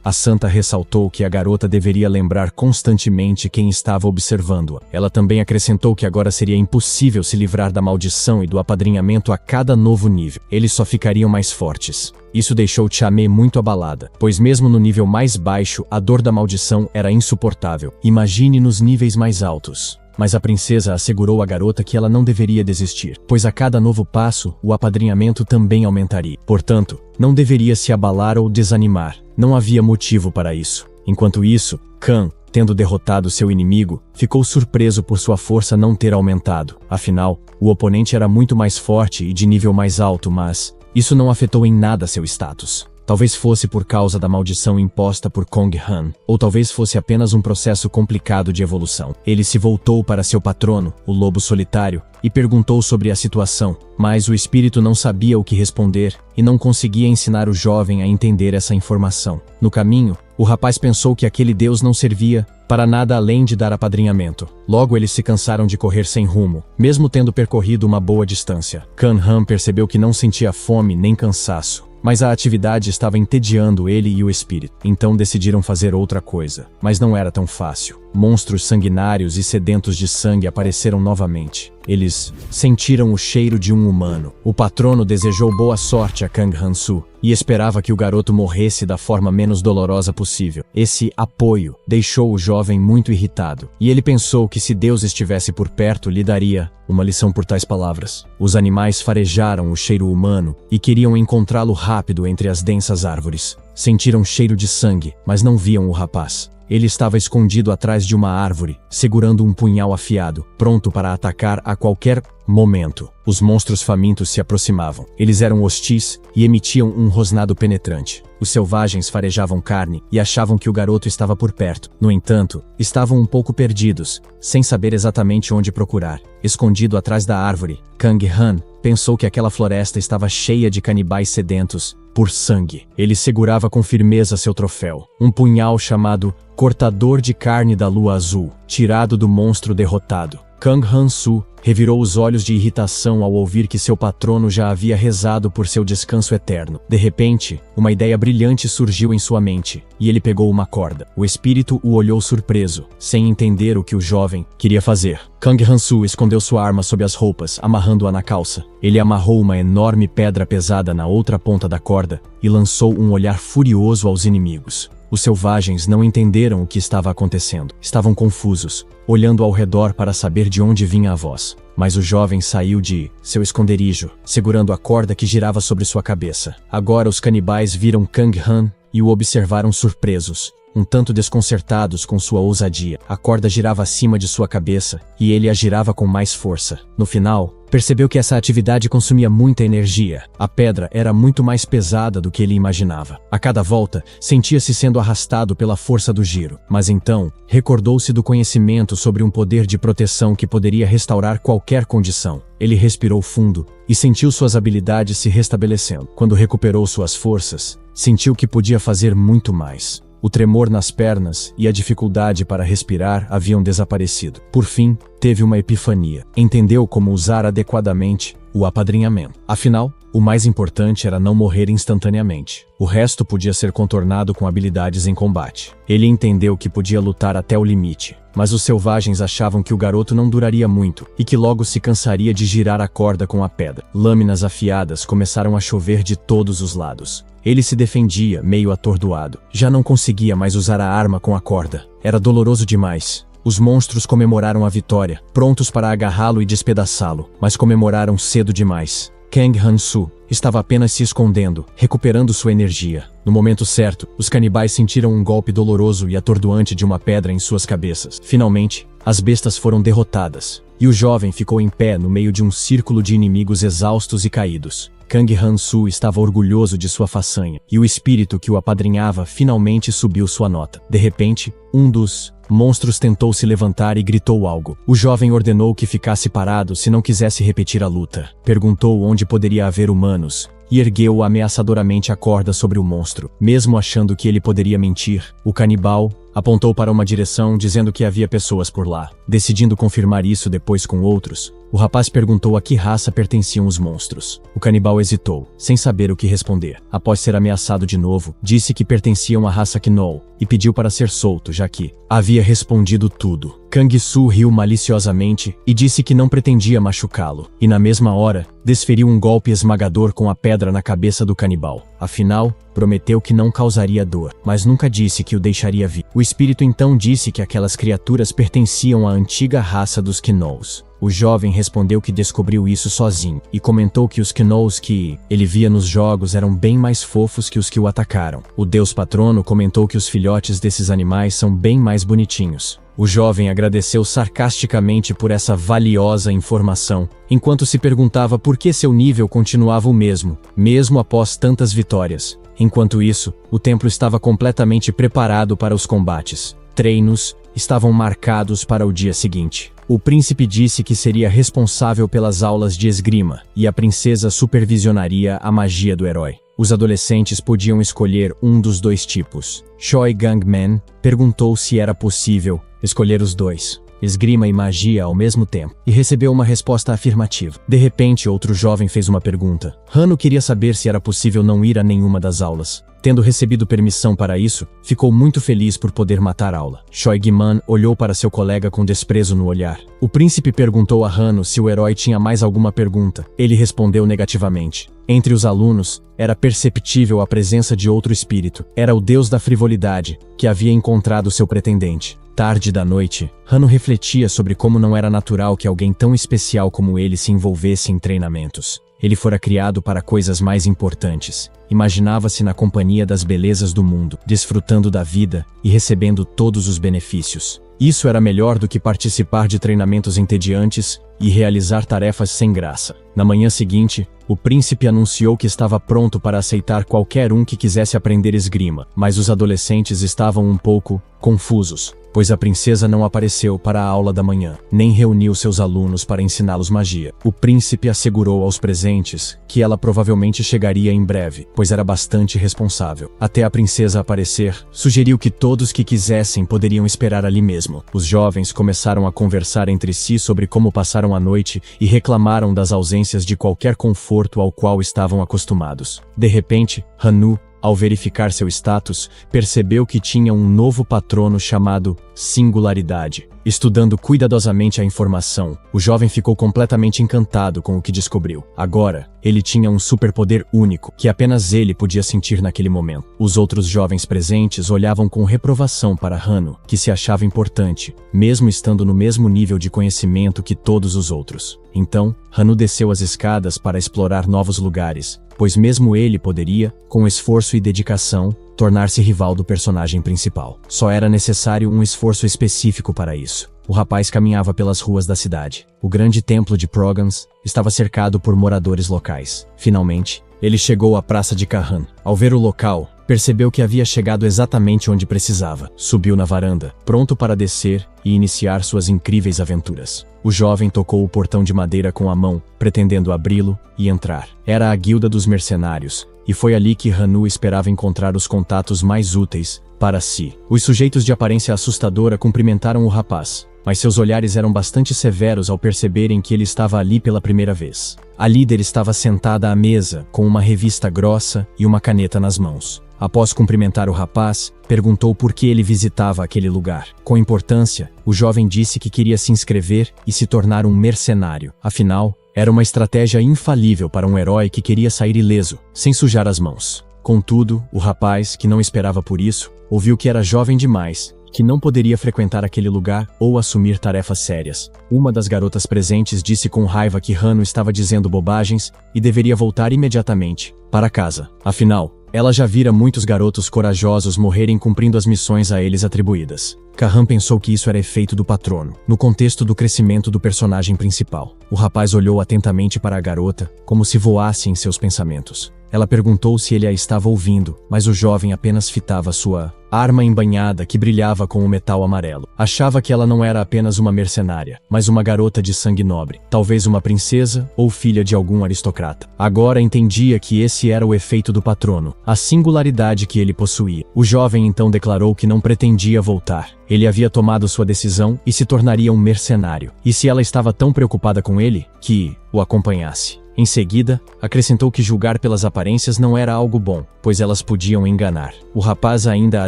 a santa ressaltou que a garota deveria lembrar constantemente quem estava observando-a. Ela também acrescentou que agora seria impossível se livrar da maldição e do apadrinhamento a cada novo nível. Eles só ficariam mais fortes. Isso deixou Chamé muito abalada, pois mesmo no nível mais baixo, a dor da maldição era insuportável. Imagine nos níveis mais altos. Mas a princesa assegurou à garota que ela não deveria desistir, pois a cada novo passo, o apadrinhamento também aumentaria. Portanto, não deveria se abalar ou desanimar. Não havia motivo para isso. Enquanto isso, Khan, tendo derrotado seu inimigo, ficou surpreso por sua força não ter aumentado. Afinal, o oponente era muito mais forte e de nível mais alto, mas isso não afetou em nada seu status. Talvez fosse por causa da maldição imposta por Kong Han, ou talvez fosse apenas um processo complicado de evolução. Ele se voltou para seu patrono, o lobo solitário, e perguntou sobre a situação, mas o espírito não sabia o que responder e não conseguia ensinar o jovem a entender essa informação. No caminho, o rapaz pensou que aquele deus não servia para nada além de dar apadrinhamento. Logo eles se cansaram de correr sem rumo, mesmo tendo percorrido uma boa distância. Khan Han percebeu que não sentia fome nem cansaço, mas a atividade estava entediando ele e o espírito. Então decidiram fazer outra coisa, mas não era tão fácil. Monstros sanguinários e sedentos de sangue apareceram novamente. Eles sentiram o cheiro de um humano. O patrono desejou boa sorte a Kang Han-su e esperava que o garoto morresse da forma menos dolorosa possível. Esse apoio deixou o jovem muito irritado, e ele pensou que se Deus estivesse por perto, lhe daria uma lição por tais palavras. Os animais farejaram o cheiro humano e queriam encontrá-lo rápido entre as densas árvores. Sentiram cheiro de sangue, mas não viam o rapaz. Ele estava escondido atrás de uma árvore, segurando um punhal afiado, pronto para atacar a qualquer momento. Os monstros famintos se aproximavam. Eles eram hostis e emitiam um rosnado penetrante. Os selvagens farejavam carne e achavam que o garoto estava por perto. No entanto, estavam um pouco perdidos, sem saber exatamente onde procurar. Escondido atrás da árvore, Kang Han pensou que aquela floresta estava cheia de canibais sedentos por sangue. Ele segurava com firmeza seu troféu, um punhal chamado Cortador de Carne da Lua Azul, tirado do monstro derrotado. Kang Han-su revirou os olhos de irritação ao ouvir que seu patrono já havia rezado por seu descanso eterno. De repente, uma ideia brilhante surgiu em sua mente, e ele pegou uma corda. O espírito o olhou surpreso, sem entender o que o jovem queria fazer. Kang Han-su escondeu sua arma sob as roupas, amarrando-a na calça. Ele amarrou uma enorme pedra pesada na outra ponta da corda e lançou um olhar furioso aos inimigos. Os selvagens não entenderam o que estava acontecendo. Estavam confusos, olhando ao redor para saber de onde vinha a voz. Mas o jovem saiu de seu esconderijo, segurando a corda que girava sobre sua cabeça. Agora os canibais viram Kang Han e o observaram surpresos, um tanto desconcertados com sua ousadia. A corda girava acima de sua cabeça e ele a girava com mais força. No final, percebeu que essa atividade consumia muita energia. A pedra era muito mais pesada do que ele imaginava. A cada volta, sentia-se sendo arrastado pela força do giro. Mas então, recordou-se do conhecimento sobre um poder de proteção que poderia restaurar qualquer condição. Ele respirou fundo e sentiu suas habilidades se restabelecendo. Quando recuperou suas forças, sentiu que podia fazer muito mais. O tremor nas pernas e a dificuldade para respirar haviam desaparecido. Por fim, teve uma epifania. Entendeu como usar adequadamente o apadrinhamento. Afinal, O mais importante era não morrer instantaneamente. O resto podia ser contornado com habilidades em combate. Ele entendeu que podia lutar até o limite, mas os selvagens achavam que o garoto não duraria muito e que logo se cansaria de girar a corda com a pedra. Lâminas afiadas começaram a chover de todos os lados. Ele se defendia, meio atordoado. Já não conseguia mais usar a arma com a corda. Era doloroso demais. Os monstros comemoraram a vitória, prontos para agarrá-lo e despedaçá-lo, mas comemoraram cedo demais. Kang Han-Su estava apenas se escondendo, recuperando sua energia. No momento certo, os canibais sentiram um golpe doloroso e atordoante de uma pedra em suas cabeças. Finalmente, as bestas foram derrotadas, e o jovem ficou em pé no meio de um círculo de inimigos exaustos e caídos. Kang Han-Su estava orgulhoso de sua façanha, e o espírito que o apadrinhava finalmente subiu sua nota. De repente, um dos monstros tentou se levantar e gritou algo. O jovem ordenou que ficasse parado se não quisesse repetir a luta. Perguntou onde poderia haver humanos e ergueu ameaçadoramente a corda sobre o monstro. Mesmo achando que ele poderia mentir, o canibal apontou para uma direção dizendo que havia pessoas por lá. Decidindo confirmar isso depois com outros, o rapaz perguntou a que raça pertenciam os monstros. O canibal hesitou, sem saber o que responder. Após ser ameaçado de novo, disse que pertenciam à raça Gnoll e pediu para ser solto, já que havia respondido tudo. Kang-Su riu maliciosamente e disse que não pretendia machucá-lo, e na mesma hora, desferiu um golpe esmagador com a pedra na cabeça do canibal. Afinal, prometeu que não causaria dor, mas nunca disse que o deixaria vivo. O espírito então disse que aquelas criaturas pertenciam à antiga raça dos Gnolls. O jovem respondeu que descobriu isso sozinho, e comentou que os Gnolls que ele via nos jogos eram bem mais fofos que os que o atacaram. O deus patrono comentou que os filhotes desses animais são bem mais bonitinhos. O jovem agradeceu sarcasticamente por essa valiosa informação, enquanto se perguntava por que seu nível continuava o mesmo após tantas vitórias. Enquanto isso, o templo estava completamente preparado para os combates. Treinos estavam marcados para o dia seguinte. O príncipe disse que seria responsável pelas aulas de esgrima, e a princesa supervisionaria a magia do herói. Os adolescentes podiam escolher um dos dois tipos. Choi Gang-man perguntou se era possível escolher os dois, esgrima e magia ao mesmo tempo, e recebeu uma resposta afirmativa. De repente, outro jovem fez uma pergunta. Hano queria saber se era possível não ir a nenhuma das aulas. Tendo recebido permissão para isso, ficou muito feliz por poder matar a aula. Choi Gi-man olhou para seu colega com desprezo no olhar. O príncipe perguntou a Hano se o herói tinha mais alguma pergunta. Ele respondeu negativamente. Entre os alunos, era perceptível a presença de outro espírito. Era o deus da frivolidade, que havia encontrado seu pretendente. Tarde da noite, Hano refletia sobre como não era natural que alguém tão especial como ele se envolvesse em treinamentos. Ele fora criado para coisas mais importantes. Imaginava-se na companhia das belezas do mundo, desfrutando da vida e recebendo todos os benefícios. Isso era melhor do que participar de treinamentos entediantes e realizar tarefas sem graça. Na manhã seguinte, o príncipe anunciou que estava pronto para aceitar qualquer um que quisesse aprender esgrima, mas os adolescentes estavam um pouco confusos, pois a princesa não apareceu para a aula da manhã, nem reuniu seus alunos para ensiná-los magia. O príncipe assegurou aos presentes que ela provavelmente chegaria em breve, pois era bastante responsável. Até a princesa aparecer, sugeriu que todos que quisessem poderiam esperar ali mesmo. Os jovens começaram a conversar entre si sobre como passaram a noite e reclamaram das ausências de qualquer conforto ao qual estavam acostumados. De repente, Hanu, ao verificar seu status, percebeu que tinha um novo patrono chamado Singularidade. Estudando cuidadosamente a informação, o jovem ficou completamente encantado com o que descobriu. Agora, ele tinha um superpoder único, que apenas ele podia sentir naquele momento. Os outros jovens presentes olhavam com reprovação para Hano, que se achava importante, mesmo estando no mesmo nível de conhecimento que todos os outros. Então, Hano desceu as escadas para explorar novos lugares, pois mesmo ele poderia, com esforço e dedicação, tornar-se rival do personagem principal. Só era necessário um esforço específico para isso. O rapaz caminhava pelas ruas da cidade. O grande templo de Progans estava cercado por moradores locais. Finalmente, ele chegou à Praça de Kahan. Ao ver o local, percebeu que havia chegado exatamente onde precisava. Subiu na varanda, pronto para descer e iniciar suas incríveis aventuras. O jovem tocou o portão de madeira com a mão, pretendendo abri-lo e entrar. Era a guilda dos mercenários, e foi ali que Hanu esperava encontrar os contatos mais úteis para si. Os sujeitos de aparência assustadora cumprimentaram o rapaz, mas seus olhares eram bastante severos ao perceberem que ele estava ali pela primeira vez. A líder estava sentada à mesa, com uma revista grossa e uma caneta nas mãos. Após cumprimentar o rapaz, perguntou por que ele visitava aquele lugar. Com importância, o jovem disse que queria se inscrever e se tornar um mercenário. Afinal, era uma estratégia infalível para um herói que queria sair ileso, sem sujar as mãos. Contudo, o rapaz, que não esperava por isso, ouviu que era jovem demais, que não poderia frequentar aquele lugar ou assumir tarefas sérias. Uma das garotas presentes disse com raiva que Hano estava dizendo bobagens e deveria voltar imediatamente para casa. Afinal, ela já vira muitos garotos corajosos morrerem cumprindo as missões a eles atribuídas. Kahan pensou que isso era efeito do patrono, no contexto do crescimento do personagem principal. O rapaz olhou atentamente para a garota, como se voasse em seus pensamentos. Ela perguntou se ele a estava ouvindo, mas o jovem apenas fitava sua arma embanhada que brilhava com o metal amarelo. Achava que ela não era apenas uma mercenária, mas uma garota de sangue nobre, talvez uma princesa ou filha de algum aristocrata. Agora entendia que esse era o efeito do patrono, a singularidade que ele possuía. O jovem então declarou que não pretendia voltar. Ele havia tomado sua decisão e se tornaria um mercenário. E se ela estava tão preocupada com ele, que o acompanhasse. Em seguida, acrescentou que julgar pelas aparências não era algo bom, pois elas podiam enganar. O rapaz ainda a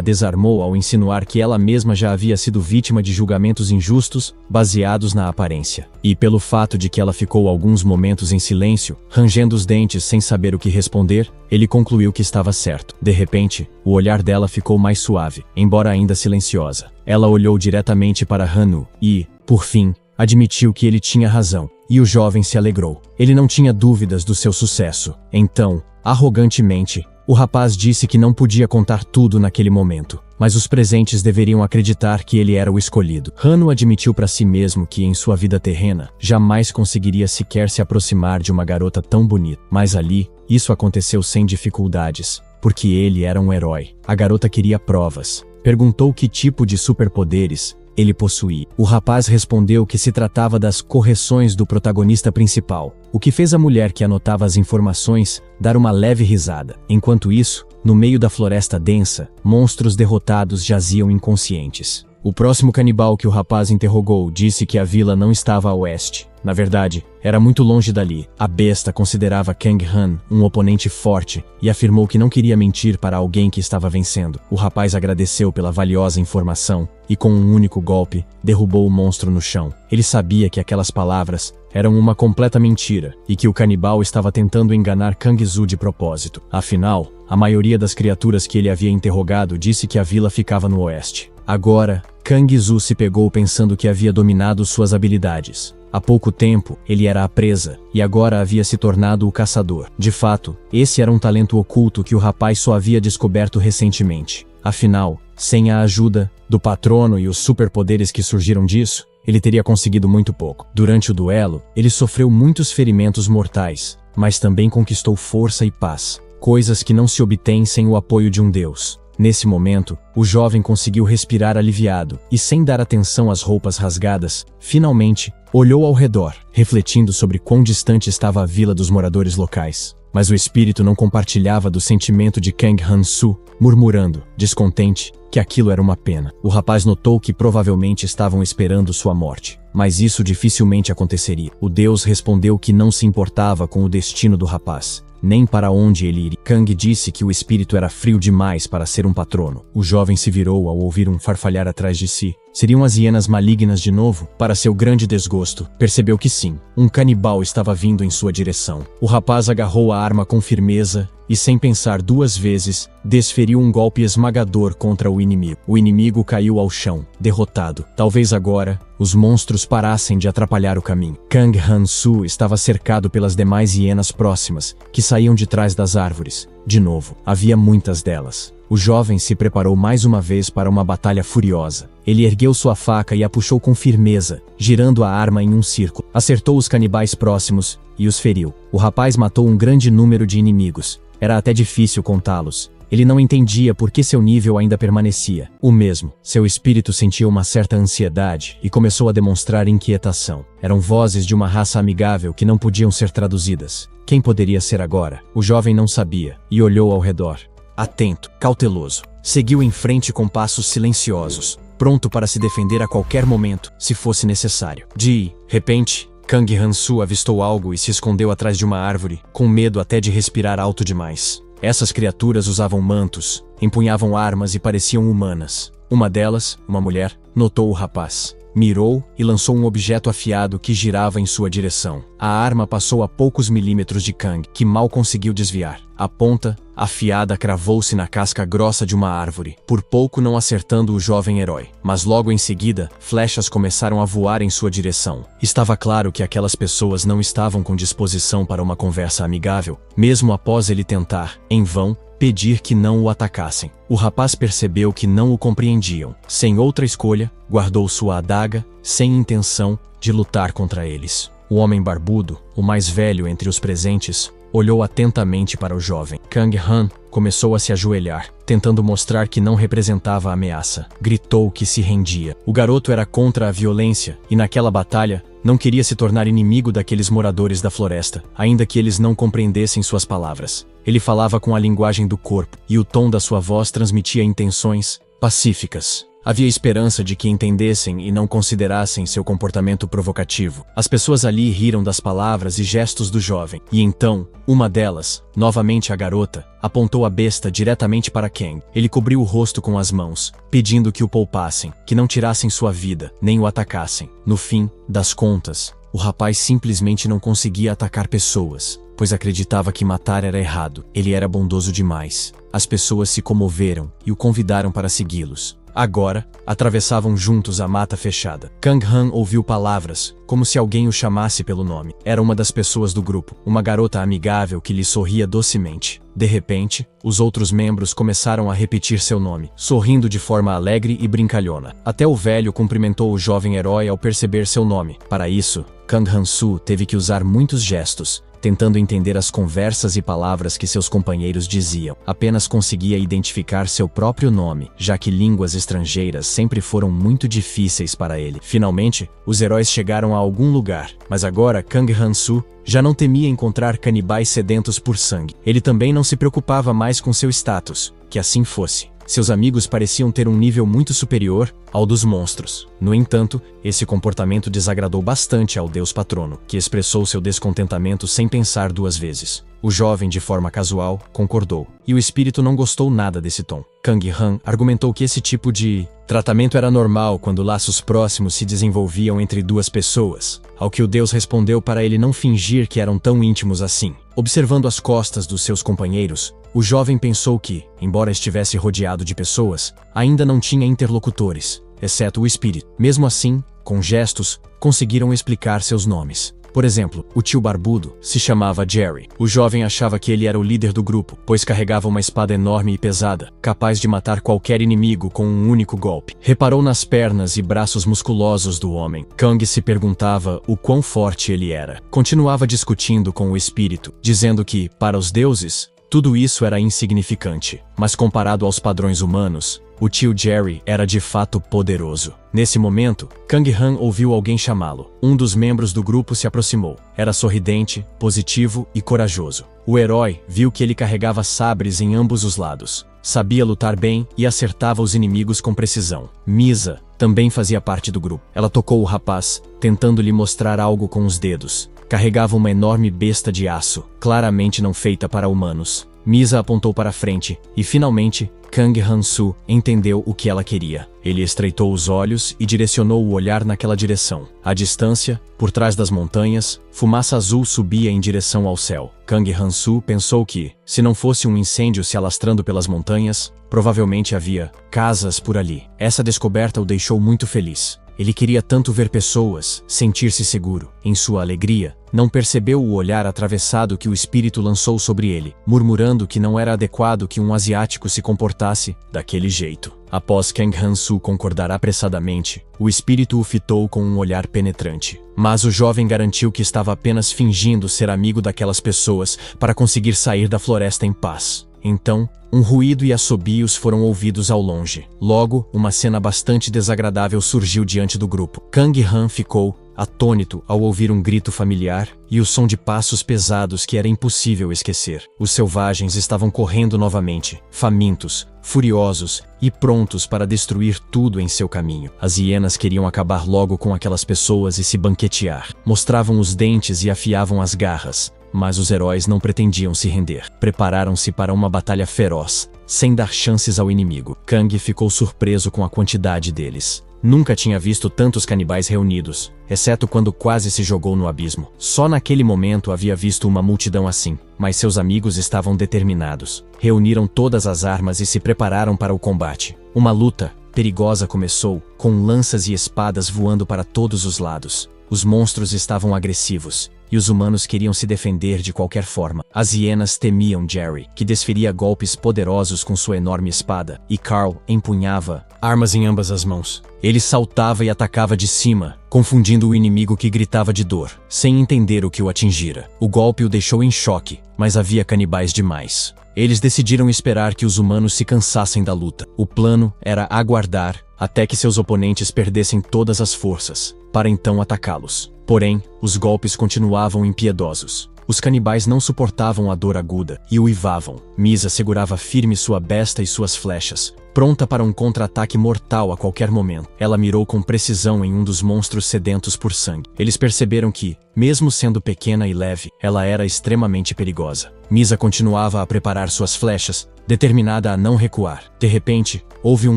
desarmou ao insinuar que ela mesma já havia sido vítima de julgamentos injustos, baseados na aparência. E pelo fato de que ela ficou alguns momentos em silêncio, rangendo os dentes sem saber o que responder, ele concluiu que estava certo. De repente, o olhar dela ficou mais suave, embora ainda silenciosa. Ela olhou diretamente para Hanu e, por fim, admitiu que ele tinha razão. E o jovem se alegrou. Ele não tinha dúvidas do seu sucesso. Então, arrogantemente, o rapaz disse que não podia contar tudo naquele momento, mas os presentes deveriam acreditar que ele era o escolhido. Hano admitiu para si mesmo que em sua vida terrena, jamais conseguiria sequer se aproximar de uma garota tão bonita. Mas ali, isso aconteceu sem dificuldades, porque ele era um herói. A garota queria provas. Perguntou que tipo de superpoderes ele possuía. O rapaz respondeu que se tratava das correções do protagonista principal, o que fez a mulher que anotava as informações dar uma leve risada. Enquanto isso, no meio da floresta densa, monstros derrotados jaziam inconscientes. O próximo canibal que o rapaz interrogou disse que a vila não estava a oeste. Na verdade, era muito longe dali. A besta considerava Kang Han um oponente forte e afirmou que não queria mentir para alguém que estava vencendo. O rapaz agradeceu pela valiosa informação e, com um único golpe, derrubou o monstro no chão. Ele sabia que aquelas palavras eram uma completa mentira e que o canibal estava tentando enganar Kang Zu de propósito. Afinal, a maioria das criaturas que ele havia interrogado disse que a vila ficava no oeste. Agora, Kang Zu se pegou pensando que havia dominado suas habilidades. Há pouco tempo, ele era a presa, e agora havia se tornado o caçador. De fato, esse era um talento oculto que o rapaz só havia descoberto recentemente. Afinal, sem a ajuda do patrono e os superpoderes que surgiram disso, ele teria conseguido muito pouco. Durante o duelo, ele sofreu muitos ferimentos mortais, mas também conquistou força e paz, coisas que não se obtêm sem o apoio de um deus. Nesse momento, o jovem conseguiu respirar aliviado e, sem dar atenção às roupas rasgadas, finalmente, olhou ao redor, refletindo sobre quão distante estava a vila dos moradores locais. Mas o espírito não compartilhava do sentimento de Kang Han-su, murmurando, descontente, que aquilo era uma pena. O rapaz notou que provavelmente estavam esperando sua morte, mas isso dificilmente aconteceria. O deus respondeu que não se importava com o destino do rapaz, nem para onde ele iria. Kang disse que o espírito era frio demais para ser um patrono. O jovem se virou ao ouvir um farfalhar atrás de si. Seriam as hienas malignas de novo? Para seu grande desgosto, percebeu que sim, um canibal estava vindo em sua direção. O rapaz agarrou a arma com firmeza e, sem pensar duas vezes, desferiu um golpe esmagador contra o inimigo. O inimigo caiu ao chão, derrotado. Talvez agora, os monstros parassem de atrapalhar o caminho. Kang Han-su estava cercado pelas demais hienas próximas, que saíam de trás das árvores. De novo, havia muitas delas. O jovem se preparou mais uma vez para uma batalha furiosa. Ele ergueu sua faca e a puxou com firmeza, girando a arma em um círculo. Acertou os canibais próximos e os feriu. O rapaz matou um grande número de inimigos. Era até difícil contá-los. Ele não entendia por que seu nível ainda permanecia o mesmo. Seu espírito sentia uma certa ansiedade e começou a demonstrar inquietação. Eram vozes de uma raça amigável que não podiam ser traduzidas. Quem poderia ser agora? O jovem não sabia e olhou ao redor. Atento, cauteloso. seguiu em frente com passos silenciosos, pronto para se defender a qualquer momento, se fosse necessário. De repente, Kang Han-soo avistou algo e se escondeu atrás de uma árvore, com medo até de respirar alto demais. Essas criaturas usavam mantos, empunhavam armas e pareciam humanas. Uma delas, uma mulher, notou o rapaz, mirou e lançou um objeto afiado que girava em sua direção. A arma passou a poucos milímetros de Kang, que mal conseguiu desviar. A ponta, afiada, cravou-se na casca grossa de uma árvore, por pouco não acertando o jovem herói. Mas logo em seguida, flechas começaram a voar em sua direção. Estava claro que aquelas pessoas não estavam com disposição para uma conversa amigável, mesmo após ele tentar, em vão, pedir que não o atacassem. O rapaz percebeu que não o compreendiam. Sem outra escolha, guardou sua adaga, sem intenção de lutar contra eles. O homem barbudo, o mais velho entre os presentes, olhou atentamente para o jovem. Kang Han começou a se ajoelhar, tentando mostrar que não representava ameaça. Gritou que se rendia. O garoto era contra a violência e naquela batalha não queria se tornar inimigo daqueles moradores da floresta, ainda que eles não compreendessem suas palavras. Ele falava com a linguagem do corpo, e o tom da sua voz transmitia intenções pacíficas. Havia esperança de que entendessem e não considerassem seu comportamento provocativo. As pessoas ali riram das palavras e gestos do jovem. E então, uma delas, novamente a garota, apontou a besta diretamente para Kang. Ele cobriu o rosto com as mãos, pedindo que o poupassem, que não tirassem sua vida, nem o atacassem. No fim das contas, o rapaz simplesmente não conseguia atacar pessoas, pois acreditava que matar era errado. Ele era bondoso demais. As pessoas se comoveram e o convidaram para segui-los. Agora, atravessavam juntos a mata fechada. Kang Han ouviu palavras, como se alguém o chamasse pelo nome. Era uma das pessoas do grupo, uma garota amigável que lhe sorria docemente. De repente, os outros membros começaram a repetir seu nome, sorrindo de forma alegre e brincalhona. Até o velho cumprimentou o jovem herói ao perceber seu nome. Para isso, Kang Han-soo teve que usar muitos gestos, tentando entender as conversas e palavras que seus companheiros diziam. Apenas conseguia identificar seu próprio nome, já que línguas estrangeiras sempre foram muito difíceis para ele. Finalmente, os heróis chegaram a algum lugar, mas agora Kang Han-soo já não temia encontrar canibais sedentos por sangue. Ele também não se preocupava mais com seu status, que assim fosse. Seus amigos pareciam ter um nível muito superior ao dos monstros. No entanto, esse comportamento desagradou bastante ao deus patrono, que expressou seu descontentamento sem pensar duas vezes. O jovem, de forma casual, concordou, e o espírito não gostou nada desse tom. Kang Han argumentou que esse tipo de tratamento era normal quando laços próximos se desenvolviam entre duas pessoas, ao que o deus respondeu para ele não fingir que eram tão íntimos assim. Observando as costas dos seus companheiros, o jovem pensou que, embora estivesse rodeado de pessoas, ainda não tinha interlocutores, exceto o espírito. Mesmo assim, com gestos, conseguiram explicar seus nomes. Por exemplo, o tio barbudo se chamava Jerry. O jovem achava que ele era o líder do grupo, pois carregava uma espada enorme e pesada, capaz de matar qualquer inimigo com um único golpe. Reparou nas pernas e braços musculosos do homem. Kang se perguntava o quão forte ele era. Continuava discutindo com o espírito, dizendo que, para os deuses, tudo isso era insignificante, mas comparado aos padrões humanos, o tio Jerry era de fato poderoso. Nesse momento, Kang Han ouviu alguém chamá-lo. Um dos membros do grupo se aproximou. Era sorridente, positivo e corajoso. O herói viu que ele carregava sabres em ambos os lados. Sabia lutar bem e acertava os inimigos com precisão. Misa também fazia parte do grupo. Ela tocou o rapaz, tentando lhe mostrar algo com os dedos. Carregava uma enorme besta de aço, claramente não feita para humanos. Misa apontou para frente, e finalmente, Kang Han-soo entendeu o que ela queria. Ele estreitou os olhos e direcionou o olhar naquela direção. À distância, por trás das montanhas, fumaça azul subia em direção ao céu. Kang Han-soo pensou que, se não fosse um incêndio se alastrando pelas montanhas, provavelmente havia casas por ali. Essa descoberta o deixou muito feliz. Ele queria tanto ver pessoas, sentir-se seguro. Em sua alegria, não percebeu o olhar atravessado que o espírito lançou sobre ele, murmurando que não era adequado que um asiático se comportasse daquele jeito. Após Kang Han-soo concordar apressadamente, o espírito o fitou com um olhar penetrante. Mas o jovem garantiu que estava apenas fingindo ser amigo daquelas pessoas para conseguir sair da floresta em paz. Então, um ruído e assobios foram ouvidos ao longe. Logo, uma cena bastante desagradável surgiu diante do grupo. Kang Han ficou atônito ao ouvir um grito familiar e o som de passos pesados que era impossível esquecer. Os selvagens estavam correndo novamente, famintos, furiosos e prontos para destruir tudo em seu caminho. As hienas queriam acabar logo com aquelas pessoas e se banquetear. Mostravam os dentes e afiavam as garras, mas os heróis não pretendiam se render. Prepararam-se para uma batalha feroz, sem dar chances ao inimigo. Kang ficou surpreso com a quantidade deles. Nunca tinha visto tantos canibais reunidos, exceto quando quase se jogou no abismo. Só naquele momento havia visto uma multidão assim, mas seus amigos estavam determinados. Reuniram todas as armas e se prepararam para o combate. Uma luta perigosa começou, com lanças e espadas voando para todos os lados. Os monstros estavam agressivos, e os humanos queriam se defender de qualquer forma. As hienas temiam Jerry, que desferia golpes poderosos com sua enorme espada, e Carl empunhava armas em ambas as mãos. Ele saltava e atacava de cima, confundindo o inimigo que gritava de dor, sem entender o que o atingira. O golpe o deixou em choque, mas havia canibais demais. Eles decidiram esperar que os humanos se cansassem da luta. O plano era aguardar até que seus oponentes perdessem todas as forças, para então atacá-los. Porém, os golpes continuavam impiedosos. Os canibais não suportavam a dor aguda e uivavam. Misa segurava firme sua besta e suas flechas, pronta para um contra-ataque mortal a qualquer momento. Ela mirou com precisão em um dos monstros sedentos por sangue. Eles perceberam que, mesmo sendo pequena e leve, ela era extremamente perigosa. Misa continuava a preparar suas flechas, determinada a não recuar. De repente, houve um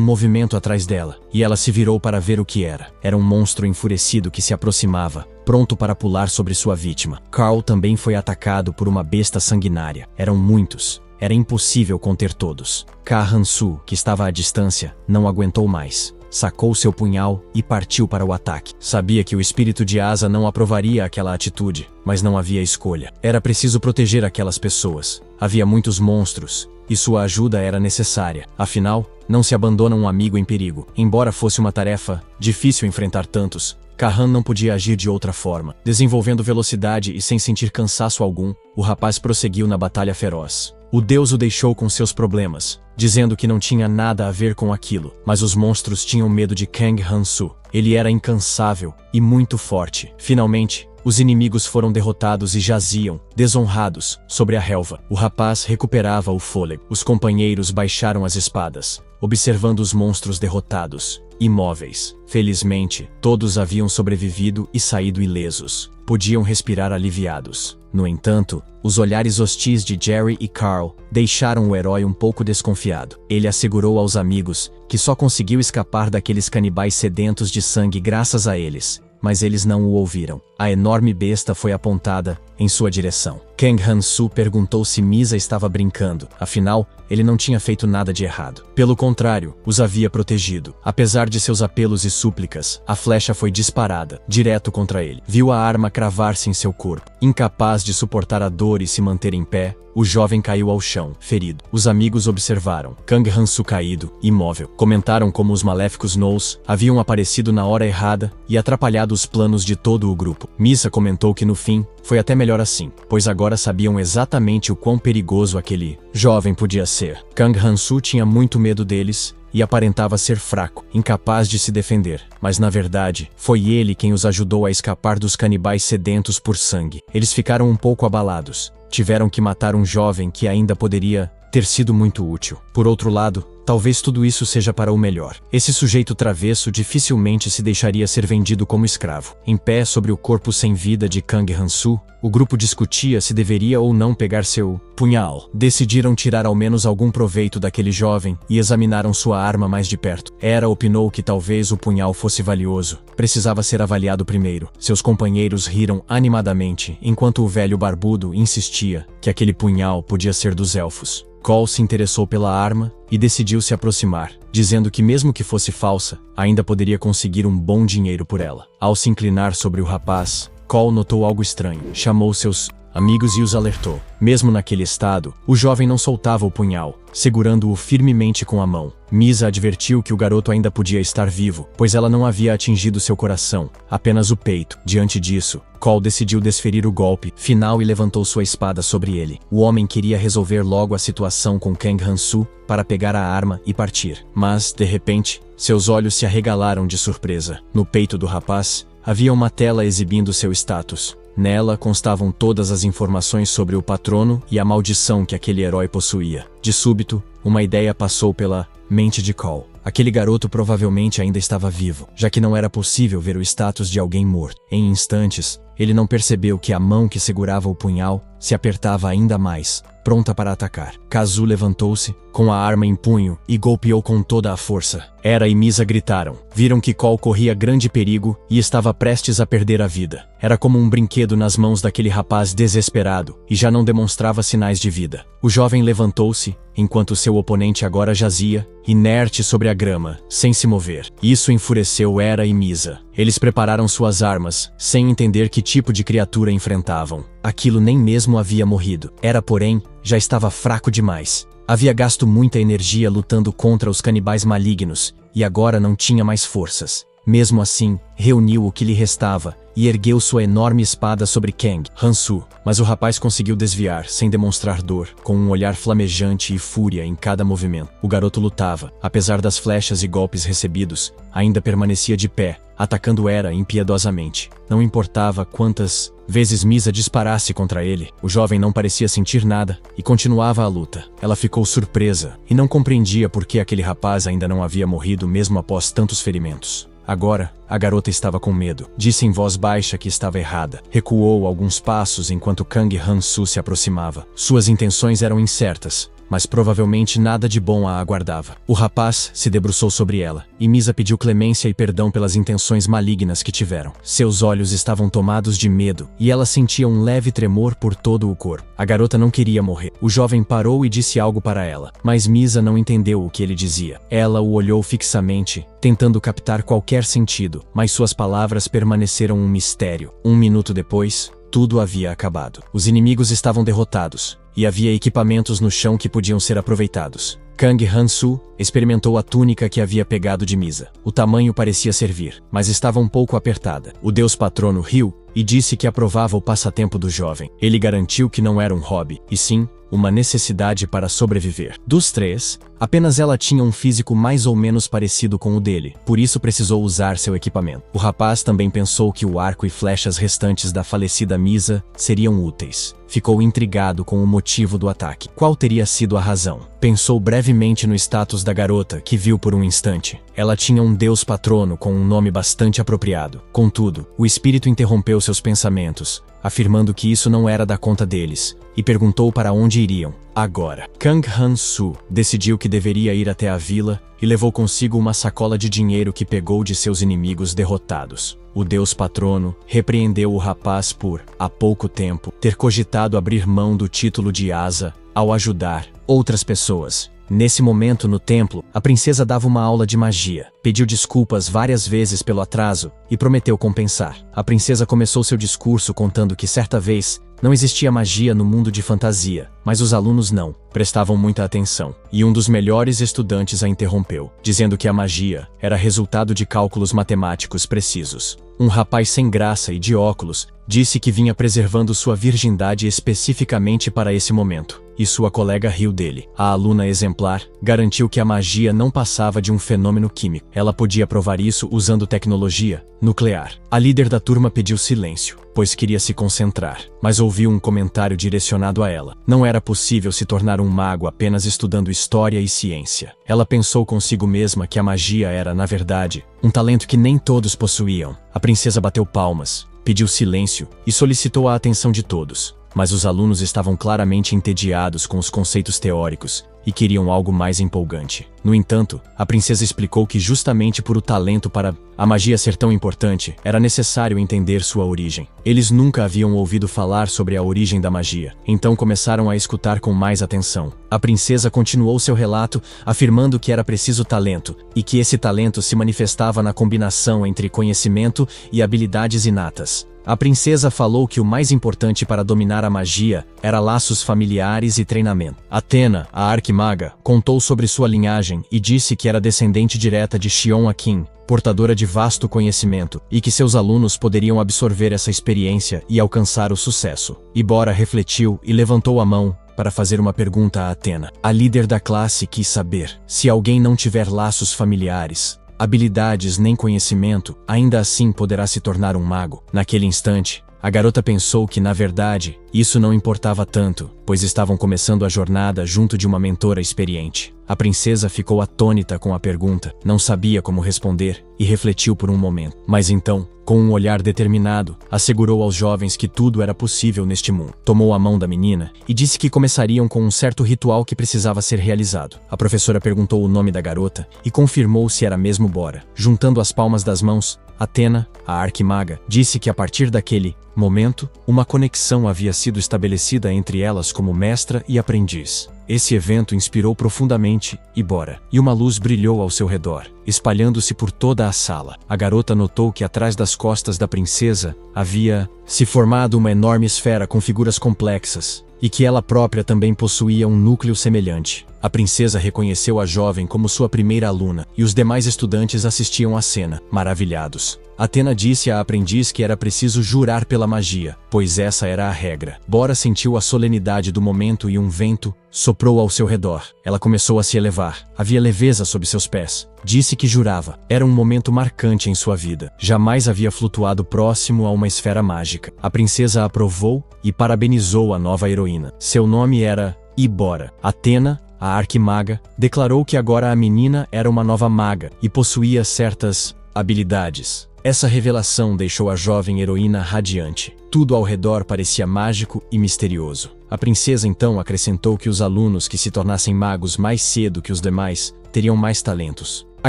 movimento atrás dela, e ela se virou para ver o que era. Era um monstro enfurecido que se aproximava, pronto para pular sobre sua vítima. Carl também foi atacado por uma besta sanguinária. Eram muitos. Era impossível conter todos. Ka Han-su, que estava à distância, não aguentou mais. Sacou seu punhal e partiu para o ataque. Sabia que o espírito de Asa não aprovaria aquela atitude, mas não havia escolha. Era preciso proteger aquelas pessoas. Havia muitos monstros, e sua ajuda era necessária. Afinal, não se abandona um amigo em perigo. Embora fosse uma tarefa difícil enfrentar tantos, Ka-han não podia agir de outra forma. Desenvolvendo velocidade e sem sentir cansaço algum, o rapaz prosseguiu na batalha feroz. O deus o deixou com seus problemas, dizendo que não tinha nada a ver com aquilo, mas os monstros tinham medo de Kang Han-su. Ele era incansável e muito forte. Finalmente, os inimigos foram derrotados e jaziam, desonrados, sobre a relva. O rapaz recuperava o fôlego. Os companheiros baixaram as espadas, observando os monstros derrotados, imóveis. Felizmente, todos haviam sobrevivido e saído ilesos. Podiam respirar aliviados. No entanto, os olhares hostis de Jerry e Carl deixaram o herói um pouco desconfiado. Ele assegurou aos amigos que só conseguiu escapar daqueles canibais sedentos de sangue graças a eles, mas eles não o ouviram. A enorme besta foi apontada em sua direção. Kang Han-su perguntou se Misa estava brincando. Afinal, ele não tinha feito nada de errado. Pelo contrário, os havia protegido. Apesar de seus apelos e súplicas, a flecha foi disparada, direto contra ele. Viu a arma cravar-se em seu corpo. Incapaz de suportar a dor e se manter em pé, o jovem caiu ao chão, ferido. Os amigos observaram Kang Han-su caído, imóvel. Comentaram como os maléficos Gnolls haviam aparecido na hora errada e atrapalhado os planos de todo o grupo. Misa comentou que no fim, foi até melhor assim, pois agora sabiam exatamente o quão perigoso aquele jovem podia ser. Kang Han-su tinha muito medo deles e aparentava ser fraco, incapaz de se defender. Mas na verdade, foi ele quem os ajudou a escapar dos canibais sedentos por sangue. Eles ficaram um pouco abalados. Tiveram que matar um jovem que ainda poderia ter sido muito útil. Por outro lado, talvez tudo isso seja para o melhor. Esse sujeito travesso dificilmente se deixaria ser vendido como escravo. Em pé sobre o corpo sem vida de Kang Han-su, o grupo discutia se deveria ou não pegar seu punhal. Decidiram tirar ao menos algum proveito daquele jovem e examinaram sua arma mais de perto. Era opinou que talvez o punhal fosse valioso. Precisava ser avaliado primeiro. Seus companheiros riram animadamente, enquanto o velho barbudo insistia que aquele punhal podia ser dos elfos. Cole se interessou pela arma e decidiu se aproximar, dizendo que mesmo que fosse falsa, ainda poderia conseguir um bom dinheiro por ela. Ao se inclinar sobre o rapaz, Cole notou algo estranho. Chamou seus amigos e os alertou. Mesmo naquele estado, o jovem não soltava o punhal, segurando-o firmemente com a mão. Misa advertiu que o garoto ainda podia estar vivo, pois ela não havia atingido seu coração, apenas o peito. Diante disso, Cole decidiu desferir o golpe final e levantou sua espada sobre ele. O homem queria resolver logo a situação com Kang Han-su para pegar a arma e partir. Mas, de repente, seus olhos se arregalaram de surpresa. No peito do rapaz, havia uma tela exibindo seu status. Nela constavam todas as informações sobre o patrono e a maldição que aquele herói possuía. De súbito, uma ideia passou pela mente de Cole. Aquele garoto provavelmente ainda estava vivo, já que não era possível ver o status de alguém morto. Em instantes, ele não percebeu que a mão que segurava o punhal se apertava ainda mais, pronta para atacar. Kazu levantou-se, com a arma em punho, e golpeou com toda a força. Era e Misa gritaram. Viram que Cole corria grande perigo e estava prestes a perder a vida. Era como um brinquedo nas mãos daquele rapaz desesperado, e já não demonstrava sinais de vida. O jovem levantou-se, enquanto seu oponente agora jazia, inerte sobre a grama, sem se mover. Isso enfureceu Era e Misa. Eles prepararam suas armas, sem entender que tipo de criatura enfrentavam. Aquilo nem mesmo havia morrido. Era, porém, já estava fraco demais. Havia gasto muita energia lutando contra os canibais malignos, e agora não tinha mais forças. Mesmo assim, reuniu o que lhe restava e ergueu sua enorme espada sobre Kang Han-Soo. Mas o rapaz conseguiu desviar, sem demonstrar dor, com um olhar flamejante e fúria em cada movimento. O garoto lutava, apesar das flechas e golpes recebidos, ainda permanecia de pé, atacando Era impiedosamente. Não importava quantas vezes Misa disparasse contra ele, o jovem não parecia sentir nada e continuava a luta. Ela ficou surpresa e não compreendia por que aquele rapaz ainda não havia morrido mesmo após tantos ferimentos. Agora, a garota estava com medo. Disse em voz baixa que estava errada. Recuou alguns passos enquanto Kang Han-Soo se aproximava. Suas intenções eram incertas, mas provavelmente nada de bom a aguardava. O rapaz se debruçou sobre ela, e Misa pediu clemência e perdão pelas intenções malignas que tiveram. Seus olhos estavam tomados de medo, e ela sentia um leve tremor por todo o corpo. A garota não queria morrer. O jovem parou e disse algo para ela, mas Misa não entendeu o que ele dizia. Ela o olhou fixamente, tentando captar qualquer sentido, mas suas palavras permaneceram um mistério. 1 minuto depois, tudo havia acabado. Os inimigos estavam derrotados, e havia equipamentos no chão que podiam ser aproveitados. Kang Han-Soo experimentou a túnica que havia pegado de Misa. O tamanho parecia servir, mas estava um pouco apertada. O deus patrono riu e disse que aprovava o passatempo do jovem. Ele garantiu que não era um hobby, e sim, uma necessidade para sobreviver. Dos três, apenas ela tinha um físico mais ou menos parecido com o dele, por isso precisou usar seu equipamento. O rapaz também pensou que o arco e flechas restantes da falecida Misa seriam úteis. Ficou intrigado com o motivo do ataque. Qual teria sido a razão? Pensou brevemente no status da garota, que viu por um instante. Ela tinha um deus patrono com um nome bastante apropriado. Contudo, o espírito interrompeu seus pensamentos, afirmando que isso não era da conta deles, e perguntou para onde iriam. Agora, Kang Han-Soo decidiu que deveria ir até a vila e levou consigo uma sacola de dinheiro que pegou de seus inimigos derrotados. O deus patrono repreendeu o rapaz por, há pouco tempo, ter cogitado abrir mão do título de asa ao ajudar outras pessoas. Nesse momento no templo, a princesa dava uma aula de magia. Pediu desculpas várias vezes pelo atraso e prometeu compensar. A princesa começou seu discurso contando que certa vez não existia magia no mundo de fantasia, mas os alunos não prestavam muita atenção. E um dos melhores estudantes a interrompeu, dizendo que a magia era resultado de cálculos matemáticos precisos. Um rapaz sem graça e de óculos disse que vinha preservando sua virgindade especificamente para esse momento, e sua colega riu dele. A aluna exemplar garantiu que a magia não passava de um fenômeno químico. Ela podia provar isso usando tecnologia nuclear. A líder da turma pediu silêncio, pois queria se concentrar, mas ouviu um comentário direcionado a ela. Não era possível se tornar um mago apenas estudando história e ciência. Ela pensou consigo mesma que a magia era, na verdade, um talento que nem todos possuíam. A princesa bateu palmas, pediu silêncio e solicitou a atenção de todos. Mas os alunos estavam claramente entediados com os conceitos teóricos e queriam algo mais empolgante. No entanto, a princesa explicou que justamente por o talento para a magia ser tão importante, era necessário entender sua origem. Eles nunca haviam ouvido falar sobre a origem da magia, então começaram a escutar com mais atenção. A princesa continuou seu relato, afirmando que era preciso talento, e que esse talento se manifestava na combinação entre conhecimento e habilidades inatas. A princesa falou que o mais importante para dominar a magia era laços familiares e treinamento. Athena, a arquimaga, contou sobre sua linhagem e disse que era descendente direta de Xion Akin, portadora de vasto conhecimento, e que seus alunos poderiam absorver essa experiência e alcançar o sucesso. Ibora refletiu e levantou a mão para fazer uma pergunta a Athena. A líder da classe quis saber: se alguém não tiver laços familiares, habilidades nem conhecimento, ainda assim poderá se tornar um mago. Naquele instante, a garota pensou que, na verdade, isso não importava tanto, pois estavam começando a jornada junto de uma mentora experiente. A princesa ficou atônita com a pergunta, não sabia como responder e refletiu por um momento. Mas então, com um olhar determinado, assegurou aos jovens que tudo era possível neste mundo. Tomou a mão da menina e disse que começariam com um certo ritual que precisava ser realizado. A professora perguntou o nome da garota e confirmou se era mesmo Bora. Juntando as palmas das mãos, Athena, a arquimaga, disse que a partir daquele momento, uma conexão havia sido estabelecida entre elas como mestra e aprendiz. Esse evento inspirou profundamente Bora, e uma luz brilhou ao seu redor, espalhando-se por toda a sala. A garota notou que atrás das costas da princesa havia se formado uma enorme esfera com figuras complexas, e que ela própria também possuía um núcleo semelhante. A princesa reconheceu a jovem como sua primeira aluna, e os demais estudantes assistiam à cena, maravilhados. Athena disse à aprendiz que era preciso jurar pela magia, pois essa era a regra. Bora sentiu a solenidade do momento e um vento soprou ao seu redor. Ela começou a se elevar. Havia leveza sob seus pés. Disse que jurava. Era um momento marcante em sua vida. Jamais havia flutuado próximo a uma esfera mágica. A princesa aprovou e parabenizou a nova heroína. Seu nome era Bora. Athena, a arquimaga, declarou que agora a menina era uma nova maga e possuía certas habilidades. Essa revelação deixou a jovem heroína radiante. Tudo ao redor parecia mágico e misterioso. A princesa então acrescentou que os alunos que se tornassem magos mais cedo que os demais teriam mais talentos. A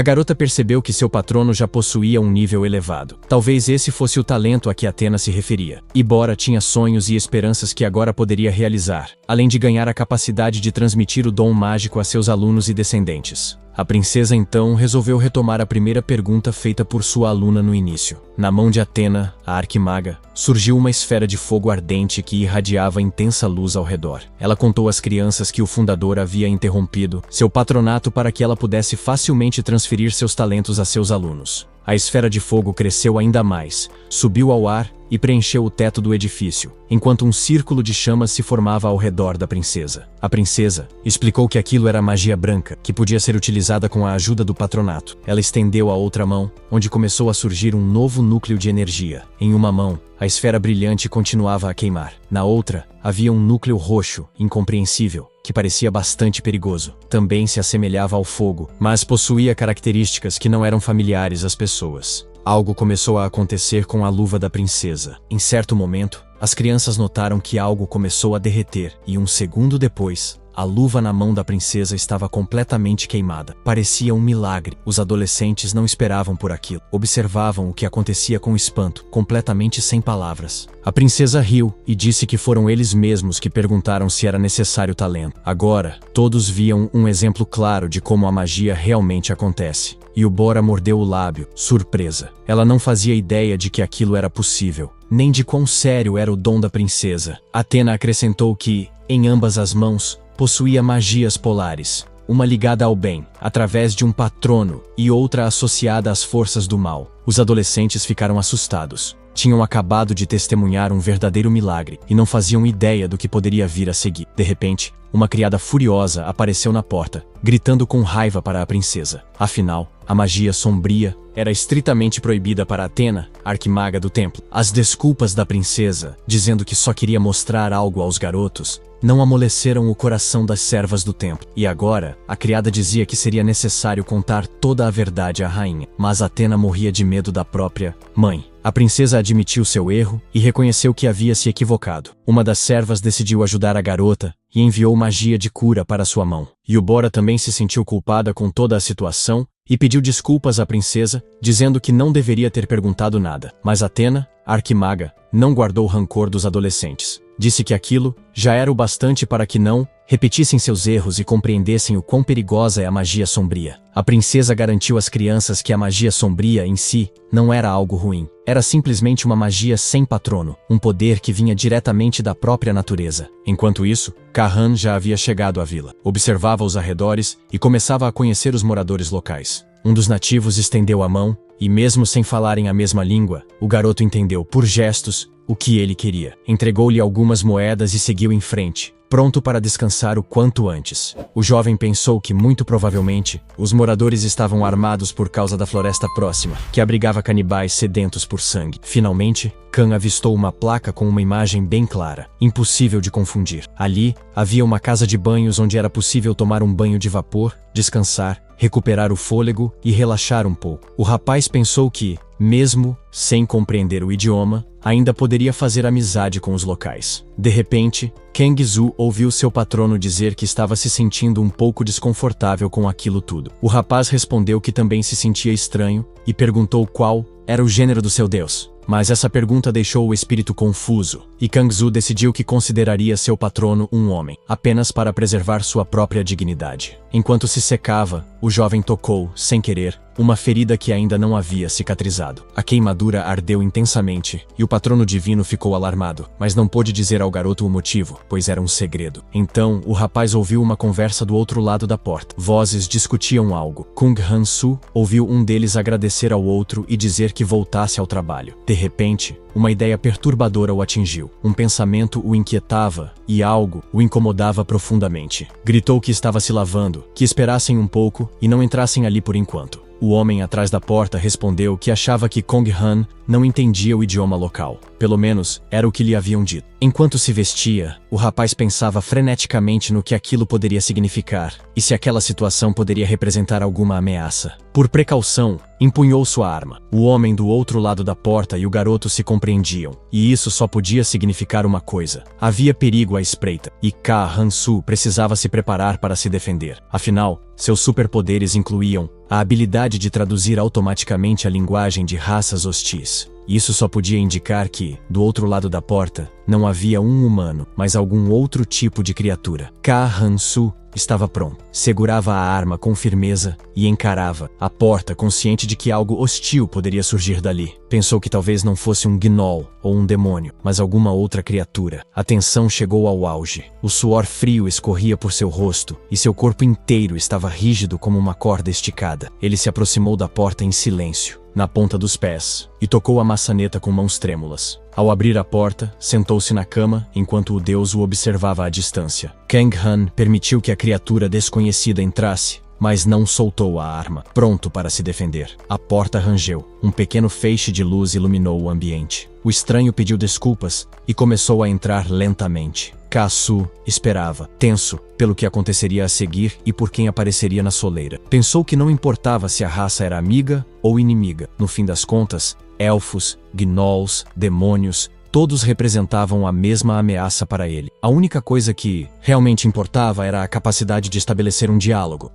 garota percebeu que seu patrono já possuía um nível elevado. Talvez esse fosse o talento a que Athena se referia. Bora tinha sonhos e esperanças que agora poderia realizar, além de ganhar a capacidade de transmitir o dom mágico a seus alunos e descendentes. A princesa então resolveu retomar a primeira pergunta feita por sua aluna no início. Na mão de Athena, a arquimaga, surgiu uma esfera de fogo ardente que irradiava intensa luz ao redor. Ela contou às crianças que o fundador havia interrompido seu patronato para que ela pudesse facilmente transferir seus talentos a seus alunos. A esfera de fogo cresceu ainda mais, subiu ao ar e preencheu o teto do edifício, enquanto um círculo de chamas se formava ao redor da princesa. A princesa explicou que aquilo era magia branca, que podia ser utilizada com a ajuda do patronato. Ela estendeu a outra mão, onde começou a surgir um novo núcleo de energia. Em uma mão, a esfera brilhante continuava a queimar. Na outra, havia um núcleo roxo, incompreensível, que parecia bastante perigoso. Também se assemelhava ao fogo, mas possuía características que não eram familiares às pessoas. Algo começou a acontecer com a luva da princesa. Em certo momento, as crianças notaram que algo começou a derreter, e um segundo depois, a luva na mão da princesa estava completamente queimada. Parecia um milagre. Os adolescentes não esperavam por aquilo. Observavam o que acontecia com espanto, completamente sem palavras. A princesa riu e disse que foram eles mesmos que perguntaram se era necessário talento. Agora, todos viam um exemplo claro de como a magia realmente acontece. Bora mordeu o lábio, surpresa. Ela não fazia ideia de que aquilo era possível, nem de quão sério era o dom da princesa. Athena acrescentou que, em ambas as mãos, possuía magias polares, uma ligada ao bem, através de um patrono, e outra associada às forças do mal. Os adolescentes ficaram assustados. Tinham acabado de testemunhar um verdadeiro milagre e não faziam ideia do que poderia vir a seguir. De repente, uma criada furiosa apareceu na porta, gritando com raiva para a princesa. Afinal, a magia sombria era estritamente proibida para Athena, arquimaga do templo. As desculpas da princesa, dizendo que só queria mostrar algo aos garotos, não amoleceram o coração das servas do templo. E agora, a criada dizia que seria necessário contar toda a verdade à rainha. Mas Athena morria de medo da própria mãe. A princesa admitiu seu erro e reconheceu que havia se equivocado. Uma das servas decidiu ajudar a garota e enviou magia de cura para sua mão. Bora também se sentiu culpada com toda a situação e pediu desculpas à princesa, dizendo que não deveria ter perguntado nada. Mas Athena, a arquimaga, não guardou rancor dos adolescentes. Disse que aquilo já era o bastante para que não repetissem seus erros e compreendessem o quão perigosa é a magia sombria. A princesa garantiu às crianças que a magia sombria em si não era algo ruim. Era simplesmente uma magia sem patrono, um poder que vinha diretamente da própria natureza. Enquanto isso, Kahan já havia chegado à vila. Observava os arredores e começava a conhecer os moradores locais. Um dos nativos estendeu a mão e, mesmo sem falarem a mesma língua, o garoto entendeu, por gestos, o que ele queria. Entregou-lhe algumas moedas e seguiu em frente, pronto para descansar o quanto antes. O jovem pensou que, muito provavelmente, os moradores estavam armados por causa da floresta próxima, que abrigava canibais sedentos por sangue. Finalmente, Khan avistou uma placa com uma imagem bem clara, impossível de confundir. Ali, havia uma casa de banhos onde era possível tomar um banho de vapor, descansar, recuperar o fôlego e relaxar um pouco. O rapaz pensou que, mesmo sem compreender o idioma, ainda poderia fazer amizade com os locais. De repente, Kang Zu ouviu seu patrono dizer que estava se sentindo um pouco desconfortável com aquilo tudo. O rapaz respondeu que também se sentia estranho e perguntou qual era o gênero do seu deus. Mas essa pergunta deixou o espírito confuso, e Kang Zu decidiu que consideraria seu patrono um homem, apenas para preservar sua própria dignidade. Enquanto se secava, o jovem tocou, sem querer, uma ferida que ainda não havia cicatrizado. A queimadura ardeu intensamente, e o patrono divino ficou alarmado, mas não pôde dizer ao garoto o motivo, pois era um segredo. Então, o rapaz ouviu uma conversa do outro lado da porta. Vozes discutiam algo. Kung Han-su ouviu um deles agradecer ao outro e dizer que voltasse ao trabalho. De repente, uma ideia perturbadora o atingiu. Um pensamento o inquietava e algo o incomodava profundamente. Gritou que estava se lavando, que esperassem um pouco e não entrassem ali por enquanto. O homem atrás da porta respondeu que achava que Kong Han não entendia o idioma local. Pelo menos, era o que lhe haviam dito. Enquanto se vestia, o rapaz pensava freneticamente no que aquilo poderia significar e se aquela situação poderia representar alguma ameaça. Por precaução, empunhou sua arma. O homem do outro lado da porta e o garoto se compreendiam, e isso só podia significar uma coisa. Havia perigo à espreita, e Ka Han-su precisava se preparar para se defender. Afinal, seus superpoderes incluíam a habilidade de traduzir automaticamente a linguagem de raças hostis. Isso só podia indicar que, do outro lado da porta, não havia um humano, mas algum outro tipo de criatura. Ka Han-su estava pronto. Segurava a arma com firmeza e encarava a porta, consciente de que algo hostil poderia surgir dali. Pensou que talvez não fosse um gnoll ou um demônio, mas alguma outra criatura. A tensão chegou ao auge. O suor frio escorria por seu rosto e seu corpo inteiro estava rígido como uma corda esticada. Ele se aproximou da porta em silêncio, na ponta dos pés, e tocou a maçaneta com mãos trêmulas. Ao abrir a porta, sentou-se na cama enquanto o deus o observava à distância. Kang Han permitiu que a criatura desconhecida entrasse, mas não soltou a arma, pronto para se defender. A porta rangeu. Um pequeno feixe de luz iluminou o ambiente. O estranho pediu desculpas e começou a entrar lentamente. Ka-su esperava, tenso, pelo que aconteceria a seguir e por quem apareceria na soleira. Pensou que não importava se a raça era amiga ou inimiga. No fim das contas, elfos, gnolls, demônios, todos representavam a mesma ameaça para ele. A única coisa que realmente importava era a capacidade de estabelecer um diálogo.